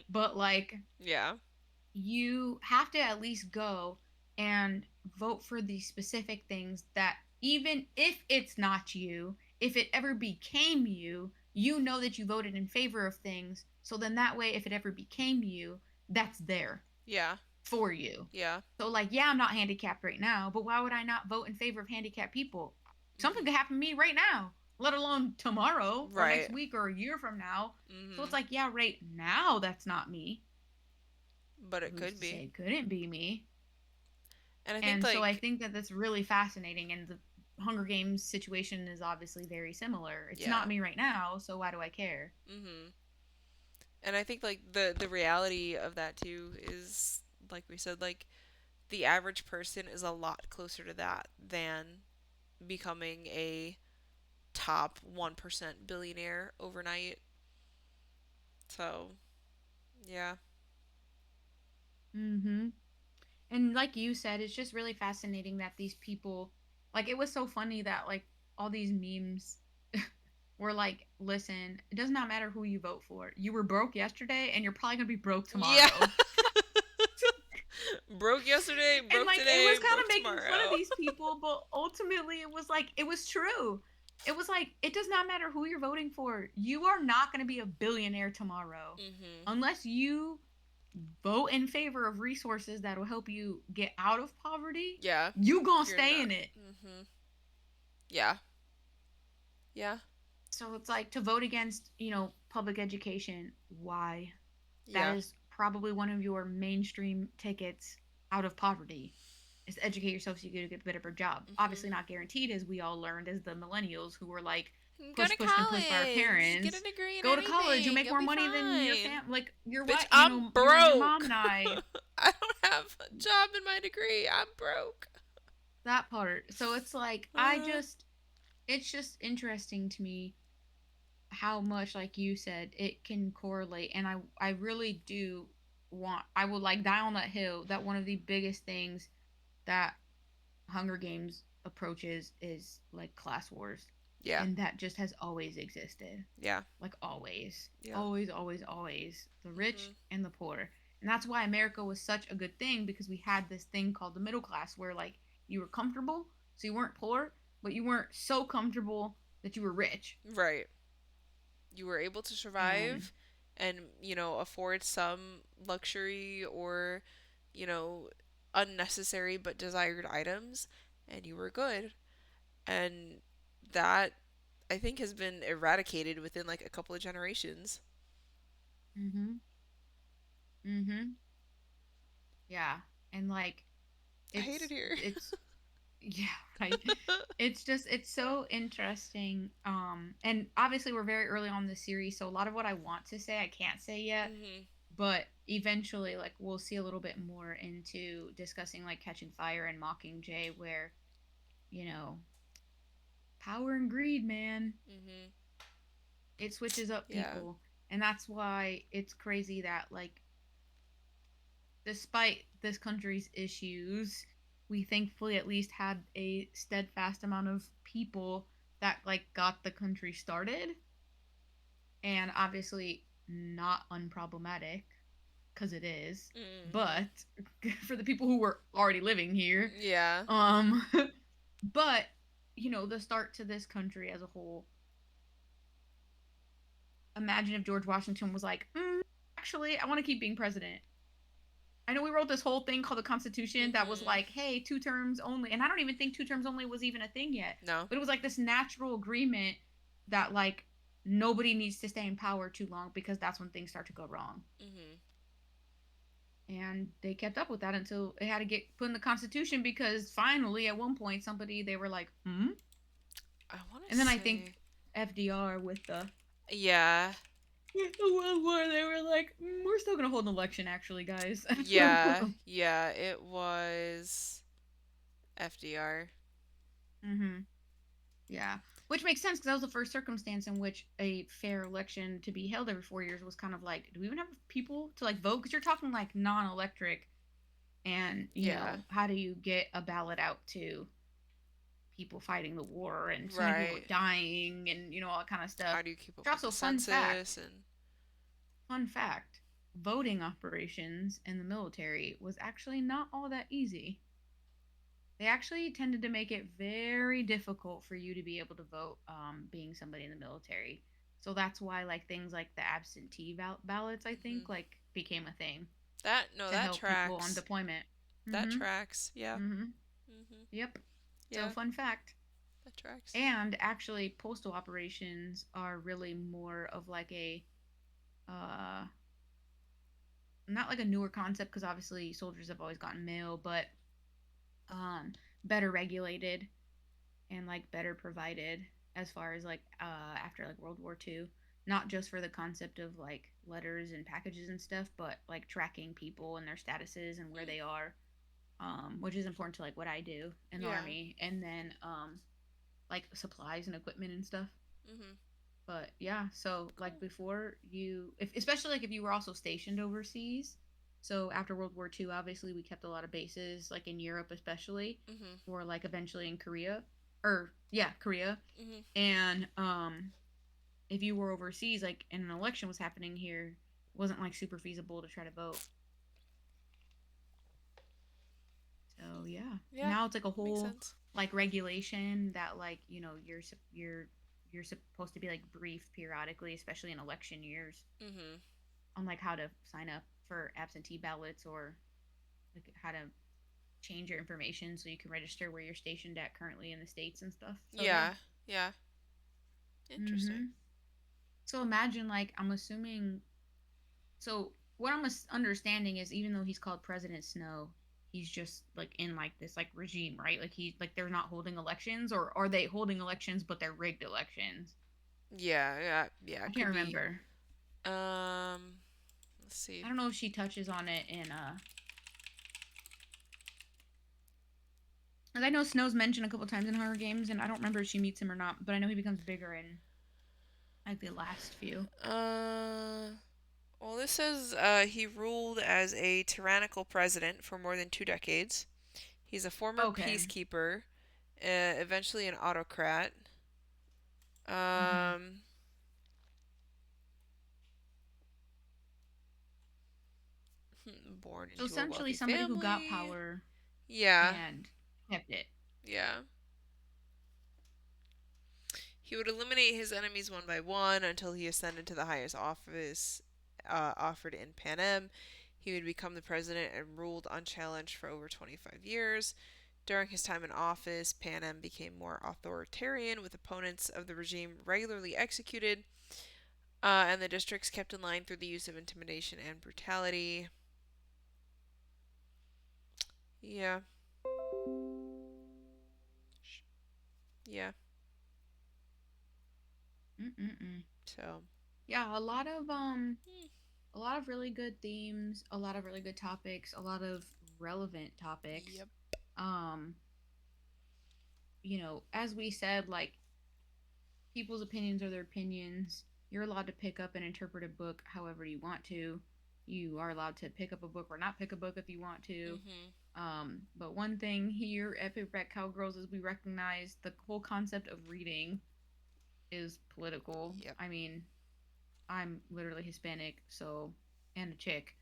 But like, Yeah. you have to at least go and vote for the specific things that, even if it's not you, if it ever became you, you know that you voted in favor of things. So then that way, if it ever became you, that's there Yeah. for you. Yeah. So, like, yeah, I'm not handicapped right now, but why would I not vote in favor of handicapped people? Something Mhm. could happen to me right now, let alone tomorrow or next Right. week or a year from now. So it's Mhm. like, yeah, right now that's not me. But it Who's could to be. say it couldn't be me? And I think And so I like think that that's really fascinating. And the Hunger Games situation is obviously very similar. It's not yeah. me right now, so why do I care? Mhm. And I think like the reality of that too is like we said, like the average person is a lot closer to that than becoming a top 1% billionaire overnight. So, yeah. Mm-hmm. And like you said, it's just really fascinating that these people, like, it was so funny that like all these memes were like, listen, it does not matter who you vote for. You were broke yesterday, and you're probably gonna be broke Yeah. tomorrow. Broke yesterday, And broke like it today, was kind broke of making fun of tomorrow. these people, but ultimately it was like it was true. It was like it does not matter who you're voting for. You are not going to be a billionaire tomorrow Mhm. unless you vote in favor of resources that will help you get out of poverty. Yeah. You going to You're stay not. in it. Mhm. Yeah. Yeah. So it's like to vote against, public education. Why? That Yeah. is probably one of your mainstream tickets out of poverty, is to educate yourself so you get a better job. Obviously Mhm. not guaranteed, as we all learned as the millennials who were like Go to pushed and pushed by our college. Get a parents. degree in Go to college, you'll anything. make You'll more be money than your fine. fam, like your Bitch, what, I'm you and your mom broke. and I. I don't have a job in my degree. I'm broke. That part. So it's like Uh, it's just interesting to me how much, like you said, it can correlate. And I really do I would like die on that hill that one of the biggest things that Hunger Games approaches is like class wars. yeah. And that just has always existed. Yeah. Like always. Yeah. Always, always, always. The rich Mhm. and the poor. And that's why America was such a good thing, because we had this thing called the middle class where like you were comfortable, so you weren't poor, but you weren't so comfortable that you were rich. Right. You were able to And survive and, afford some luxury or, you know, unnecessary but desired items, and you were good. And that, I think, has been eradicated within like a couple of generations. mhm. Mhm. Yeah. And like I hate it here. it's Yeah, right. It's so interesting. And obviously we're very early on in the series, so a lot of what I want to say I can't say yet, Mhm. but eventually like we'll see a little bit more into discussing like Catching Fire and Mockingjay where, you know, power and greed, man. Mhm. It switches up Yeah. people. And that's why it's crazy that like despite this country's issues, we thankfully at least had a steadfast amount of people that like got the country started, and obviously not unproblematic because it is, Mhm. but for the people who were already living here, Yeah. um but the start to this country as a whole. Imagine if George Washington was like, actually I want to keep being president. I know we wrote this whole thing called the Constitution that was Mhm. like, hey, 2 terms only. And I don't even think 2 terms only was even a thing yet. No. But it was like this natural agreement that like nobody needs to stay in power too long because that's when things start to go wrong. Mhm. And they kept up with that until it had to get put in the Constitution because finally at one point somebody they were like, hmm? I want to And then I think say FDR yeah. with the World War, they were like, we're still gonna hold an election actually, guys. Yeah. Yeah, it was FDR. Mm-hmm. Yeah, which makes sense because that was the first circumstance in which a fair election to be held every 4 years was kind of like, do we even have people to like vote? Because you're talking like non-electric, and Yeah. how do you get a ballot out to people fighting the war and so many people were Right. dying and all that kind of stuff. How do you keep up Which with the also, census and fun fact, voting operations in the military was actually not all that easy. They actually tended to make it very difficult for you to be able to vote, being somebody in the military. So that's why like things like the absentee ballots, I mhm. think, like became a thing That no, to that help people on tracks. deployment. That Mm-hmm. tracks. Yeah. Mm-hmm. Mhm. Yep. So Yeah, fun fact. that tracks. And actually, postal operations are really more of like a uh, not like a newer concept because obviously soldiers have always gotten mail, but um, better regulated and like better provided as far as like after like World War II, not just for the concept of like letters and packages and stuff, but like tracking people and their statuses and where Mm. they are, which is important to like what I do in the Yeah. army, and then like supplies and equipment and stuff. Mhm. But yeah, so like Cool. before you, if especially like if you were also stationed overseas, so after World War II, obviously we kept a lot of bases like in Europe, especially, Mhm. or like eventually in Korea, or yeah, Korea, Mhm. and if you were overseas, like and an election was happening here, it wasn't like super feasible to try to vote. So yeah, Yeah. now it's like a Makes whole sense. like regulation that like you're supposed to be like briefed periodically, especially in election years, Mhm. on like how to sign up for absentee ballots or like how to change your information so you can register where you're stationed at currently in the states and stuff. So yeah. Yeah. Yeah. Interesting. Mhm. So imagine like I'm assuming so what I'm understanding is even though he's called President Snow, he's just like in like this like regime, right? Like he like they're not holding elections, or are they holding elections but they're rigged elections? Yeah. Yeah. Yeah. I It can't could be. remember. Um. Let's I see. don't know if she touches on it in like I know Snow's mentioned a couple times in Hunger Games, and I don't remember if she meets him or not, but I know he becomes bigger in like the last few. Uh. Well, this says he ruled as a tyrannical president for more than 2 decades. He's a former Okay. peacekeeper, eventually an autocrat. Mm-hmm. Um, born So into a essentially, wealthy somebody who got family. power Yeah, and kept it. yeah. He would eliminate his enemies one by one until he ascended to the highest office offered in Panem. He would become the president and ruled unchallenged for over 25 years. During his time in office, Panem became more authoritarian, with opponents of the regime regularly executed, and the districts kept in line through the use of intimidation and brutality. Yeah. Yeah. Mm-mm-mm. So. Yeah, Hmm. a lot of really good themes, a lot of really good topics, a lot of relevant topics. Yep. Um, as we said, like people's opinions are their opinions. You're allowed to pick up and interpret a book however you want to. You are allowed to pick up a book or not pick a book if you want to. Mhm. But one thing here at Paperback Cowgirls is we recognize the whole concept of reading is political. Yep. I mean, I'm literally Hispanic, so and a chick.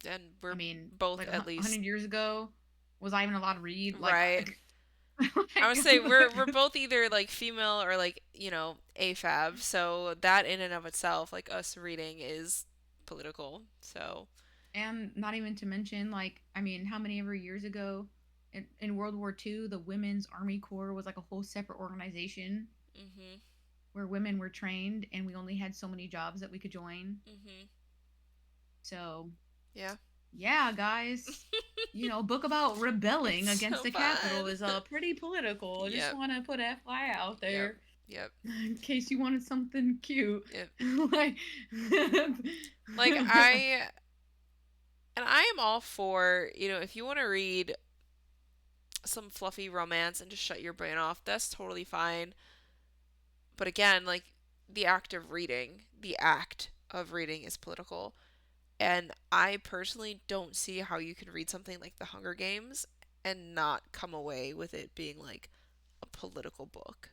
And I we're mean, both like at least 100 years ago, was I even allowed to read? Like, right. I would like say we're both either like female or like, AFAB. So that in and of itself, like us reading is political. So, and not even to mention, like, I mean, how many ever years ago in World War II, the Women's Army Corps was like a whole separate organization mhm. where women were trained, and we only had so many jobs that we could join. Mhm. So, Yeah. yeah, guys, a book about rebelling It's against so the fun. Capitol is pretty political. I just Yep. want to put FYI out Yep. there Yep. in case you wanted something cute. Yep. Like, Like I am all for, if you want to read some fluffy romance and just shut your brain off, that's totally fine. But again, like the act of reading is political. And I personally don't see how you can read something like The Hunger Games and not come away with it being like a political book.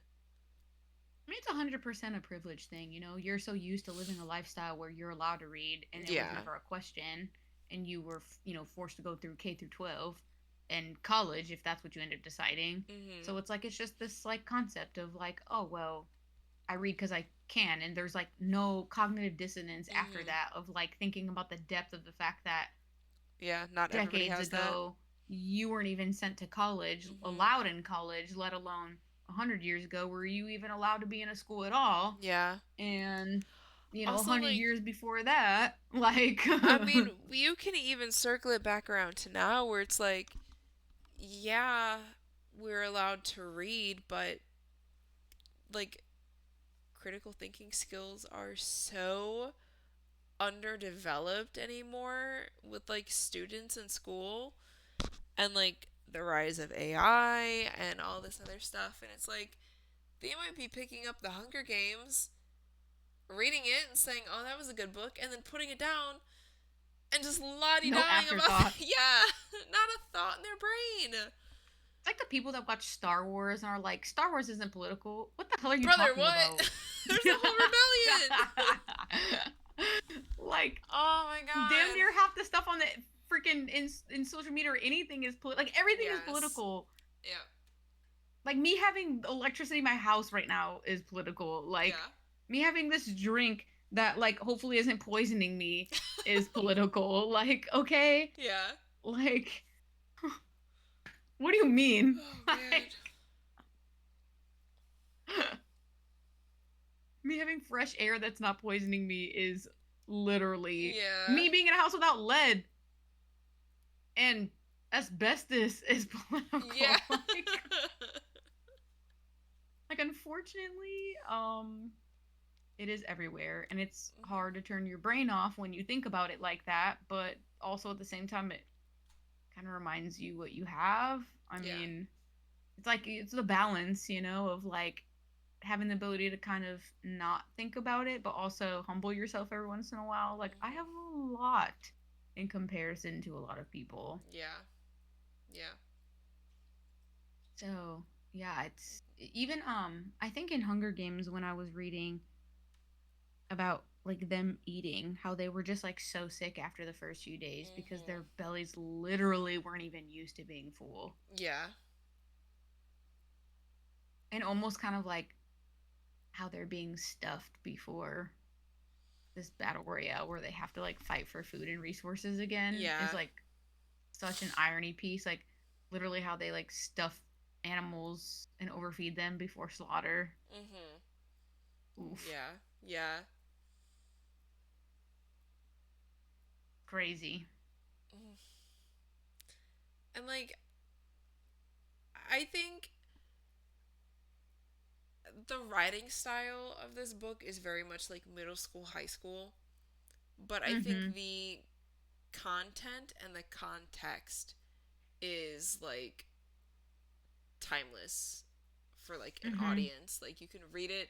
I mean, it's 100% a privilege thing. You're so used to living a lifestyle where you're allowed to read, and it was Yeah. never a question, and you were, forced to go through K through 12 and college if that's what you end up deciding. Mhm. So it's just this like concept of like, oh well, I read because I can, and there's like no cognitive dissonance after Mhm. that of like thinking about the depth of the fact that Yeah, not everybody decades has that. ago you weren't even sent to college, Mhm. allowed in college, let alone 100 years ago were you even allowed to be in a school at all, Yeah. and a Also, hundred like, years before that, like I mean, you can even circle it back around to now where it's like, yeah, we're allowed to read, but like critical thinking skills are so underdeveloped anymore with like students in school and like the rise of AI and all this other stuff. And it's like they might be picking up the Hunger Games, reading it and saying, oh, that was a good book, and then putting it down and just lottie no dying about afterthought. yeah, not a thought in their brain. It's like the people that watch Star Wars and are like, Star Wars isn't political. What the hell are you Brother, talking what? about? There's a whole rebellion. Like, Oh my damn god. near half the stuff on the freaking in social media or anything is like everything is Yes. political. Yeah. Like me having electricity in my house right now is political. Like Yeah. me having this drink that like hopefully isn't poisoning me is political. Like, okay, Yeah. like what do you mean? Oh man. Like me having fresh air that's not poisoning me is literally Yeah. me being in a house without lead and asbestos is Yeah. political. Like unfortunately, it is everywhere and it's hard to turn your brain off when you think about it like that, but also at the same time it kind of reminds you what you have. I Yeah. mean, it's like it's the balance, of like having the ability to kind of not think about it but also humble yourself every once in a while. Like I have Mhm. a lot in comparison to a lot of people. Yeah. Yeah. So, yeah, it's even I think in Hunger Games when I was reading about like them eating, how they were just like so sick after the first few days because Mhm. their bellies literally weren't even used to being full. Yeah. And almost kind of like how they're being stuffed before this battle royale where they have to like fight for food and resources again is Yeah. like such an irony piece. Like literally how they like stuff animals and overfeed them before slaughter. Mhm. Oof. Yeah. Yeah. Crazy. Mhm. And like I think The writing style of this book is very much like middle school, high school, but I think Mm-hmm. the content and the context is like timeless for like an Mm-hmm. audience. Like you can read it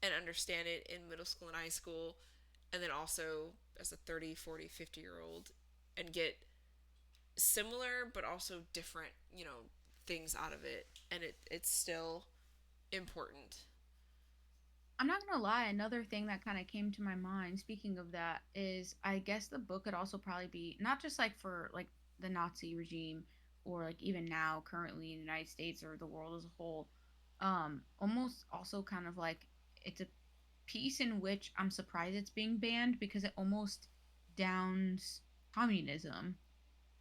and understand it in middle school and high school, and then also as a 30, 40, 50-year old and get similar but also different, things out of it, and it's still important. I'm not gonna lie, another thing that kind of came to my mind, speaking of that, is I guess the book could also probably be not just like for like the Nazi regime or like even now currently in the United States or the world as a whole. Almost also kind of like it's a piece in which I'm surprised it's being banned because it almost downs communism.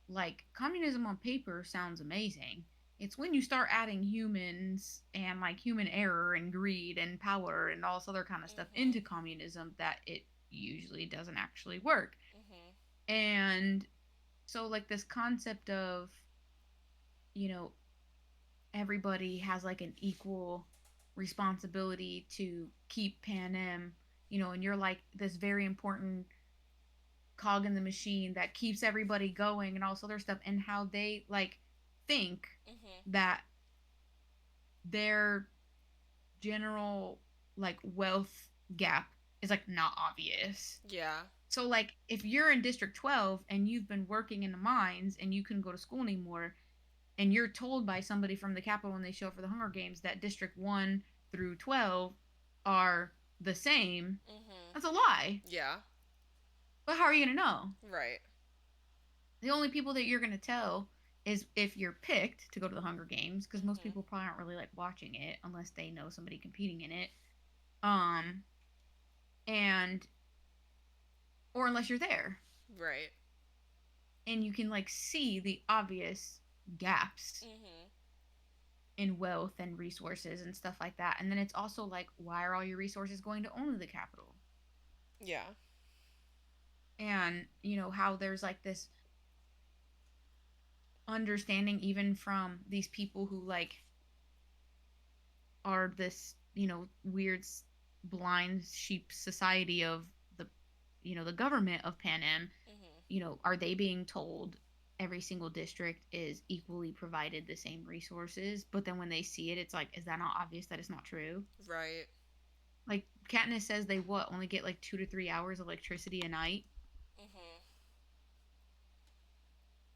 Like communism on paper sounds amazing. It's when you start adding humans and like human error and greed and power and all this other kind of stuff into Mhm. communism that it usually doesn't actually work. Mhm. And so like this concept of, you know, everybody has like an equal responsibility to keep Panem, and you're like this very important cog in the machine that keeps everybody going and all this other stuff, and how they like think Mhm. that their general like wealth gap is like not obvious. Yeah. So like if you're in District 12 and you've been working in the mines and you couldn't go to school anymore, and you're told by somebody from the Capitol when they show up for the Hunger Games that District 1 through 12 are the same, Mhm. that's a lie. Yeah. But how are you going to know? Right. The only people that you're going to tell is if you're picked to go to the Hunger Games, because most Mhm. people probably aren't really like watching it unless they know somebody competing in it. Um, and or unless you're there Right. and you can like see the obvious gaps Mhm. in wealth and resources and stuff like that. And then it's also like, why are all your resources going to only the capital? Yeah. And how there's like this understanding even from these people who like are this weird blind sheep society of the government of Panem. Mhm. Are they being told every single district is equally provided the same resources, but then when they see it, it's like, is that not obvious that it's not true? Right. Like Katniss says they what only get like 2 to 3 hours of electricity a night. Mhm.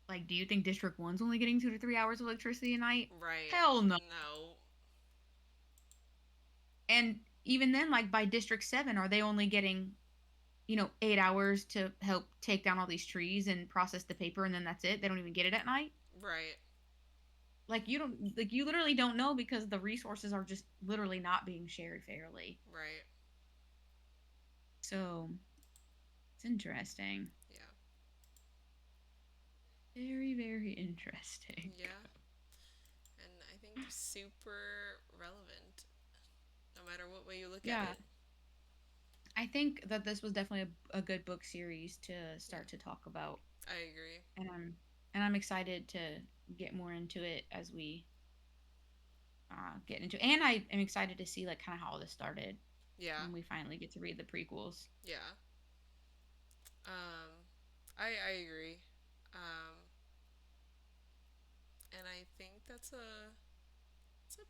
Like, do you think District 1's only getting 2 to 3 hours of electricity a night? Right. Hell no. No. And even then, like by District 7, are they only getting 8 hours to help take down all these trees and process the paper, and then that's it? They don't even get it at night. Right. Like you literally don't know because the resources are just literally not being shared fairly. Right. So it's interesting. Yeah. Very, very interesting. Yeah. And I think super relevant, no matter what way you look at Yeah. it. I think that this was definitely a good book series to Yeah. start to talk about. I agree. And I'm excited to get more into it as we get into it. And I am excited to see like kind of how all this started Yeah. when we finally get to read the prequels. Yeah. I agree. Um, and I think that's a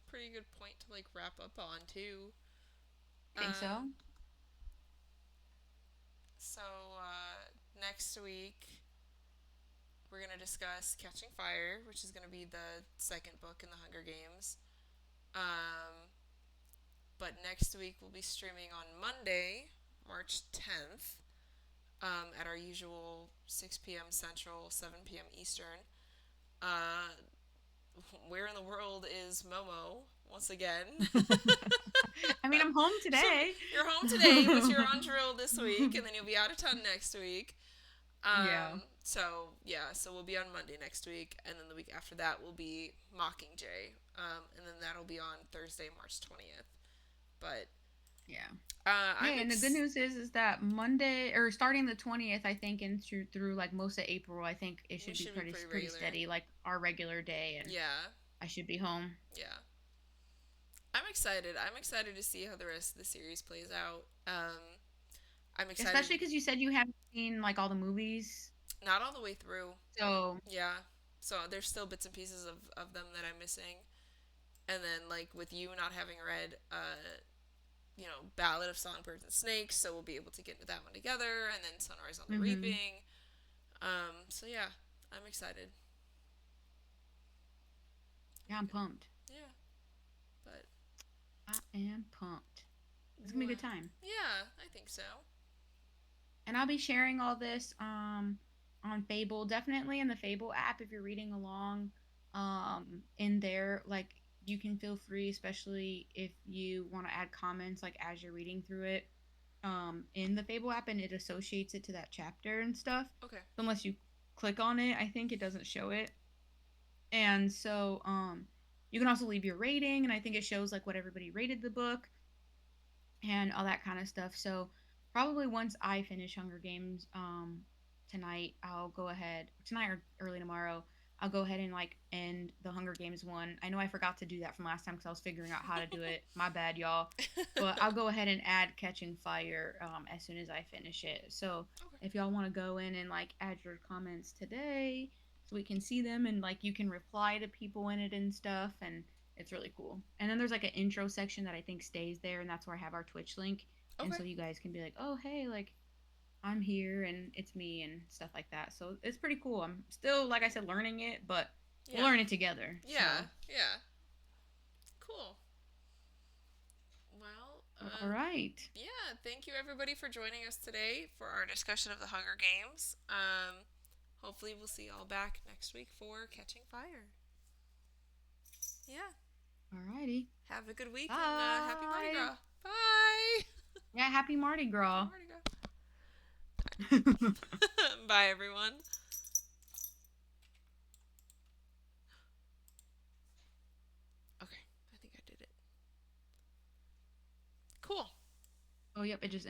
pretty good point to like wrap up on too. I think Um, so. so next week we're gonna discuss Catching Fire, which is gonna be the second book in the Hunger Games. Um, but next week we'll be streaming on Monday, March 10th, at our usual 6 p.m. Central, 7 p.m. Eastern. Uh, where in the world is Momo once again? I mean, I'm home today. You're home today, but you're on drill this week, and then you'll be out of town next week. Yeah. So we'll be on Monday next week, and then the week after that will be Mockingjay, and then that'll be on Thursday, March 20th. But Yeah. I'm Hey, and the good news is that Monday or starting the 20th, I think, and through like most of April, I think it we should be should be pretty pretty pretty regular. steady, like our regular day, and Yeah, I should be home. yeah. I'm excited. I'm excited to see how the rest of the series plays out. I'm excited. Especially because you said you haven't seen like all the movies. Not all the way through. So, Yeah. So there's still bits and pieces of them that I'm missing. And then like with you not having read Ballad of Songbirds and Snakes, so we'll be able to get into that one together, and then Sunrise on the hmm Reaping. So yeah, I'm excited. yeah, I'm pumped. Yeah, but I am pumped. It's gonna be a good well, time. yeah, I think so. And I'll be sharing all this on Fable, definitely in the Fable app if you're reading along in there like you can feel free, especially if you want to add comments like as you're reading through it in the Fable app, and it associates it to that chapter and stuff. Okay. So unless you click on it, I think it doesn't show it. And so you can also leave your rating, and I think it shows like what everybody rated the book and all that kind of stuff. So probably once I finish Hunger Games tonight, I'll go ahead tonight or early tomorrow. I'll go ahead and like end the Hunger Games one. I know I forgot to do that from last time because I was figuring out how to do it. My bad, y'all. But I'll go ahead and add Catching Fire as soon as I finish it. So Okay. if y'all want to go in and like add your comments today, so we can see them and like you can reply to people in it and stuff, and it's really cool. And then there's like an intro section that I think stays there, and that's where I have our Twitch link. And Okay. so you guys can be like, oh, hey, like I'm here and it's me and stuff like that. So it's pretty cool. I'm still, like I said, learning it, but we'll Yeah. learn it together. Yeah. So, Yeah. Cool. Well, all right. yeah. Thank you everybody for joining us today for our discussion of the Hunger Games. Hopefully we'll see y'all back next week for Catching Fire. Yeah. All righty. Have a good week and happy Mardi Bye. Gras. Bye. Yeah, happy Mardi Happy Gras. Mardi Gras. Bye, everyone. Okay, I think I did it. Cool. Oh, yep, it just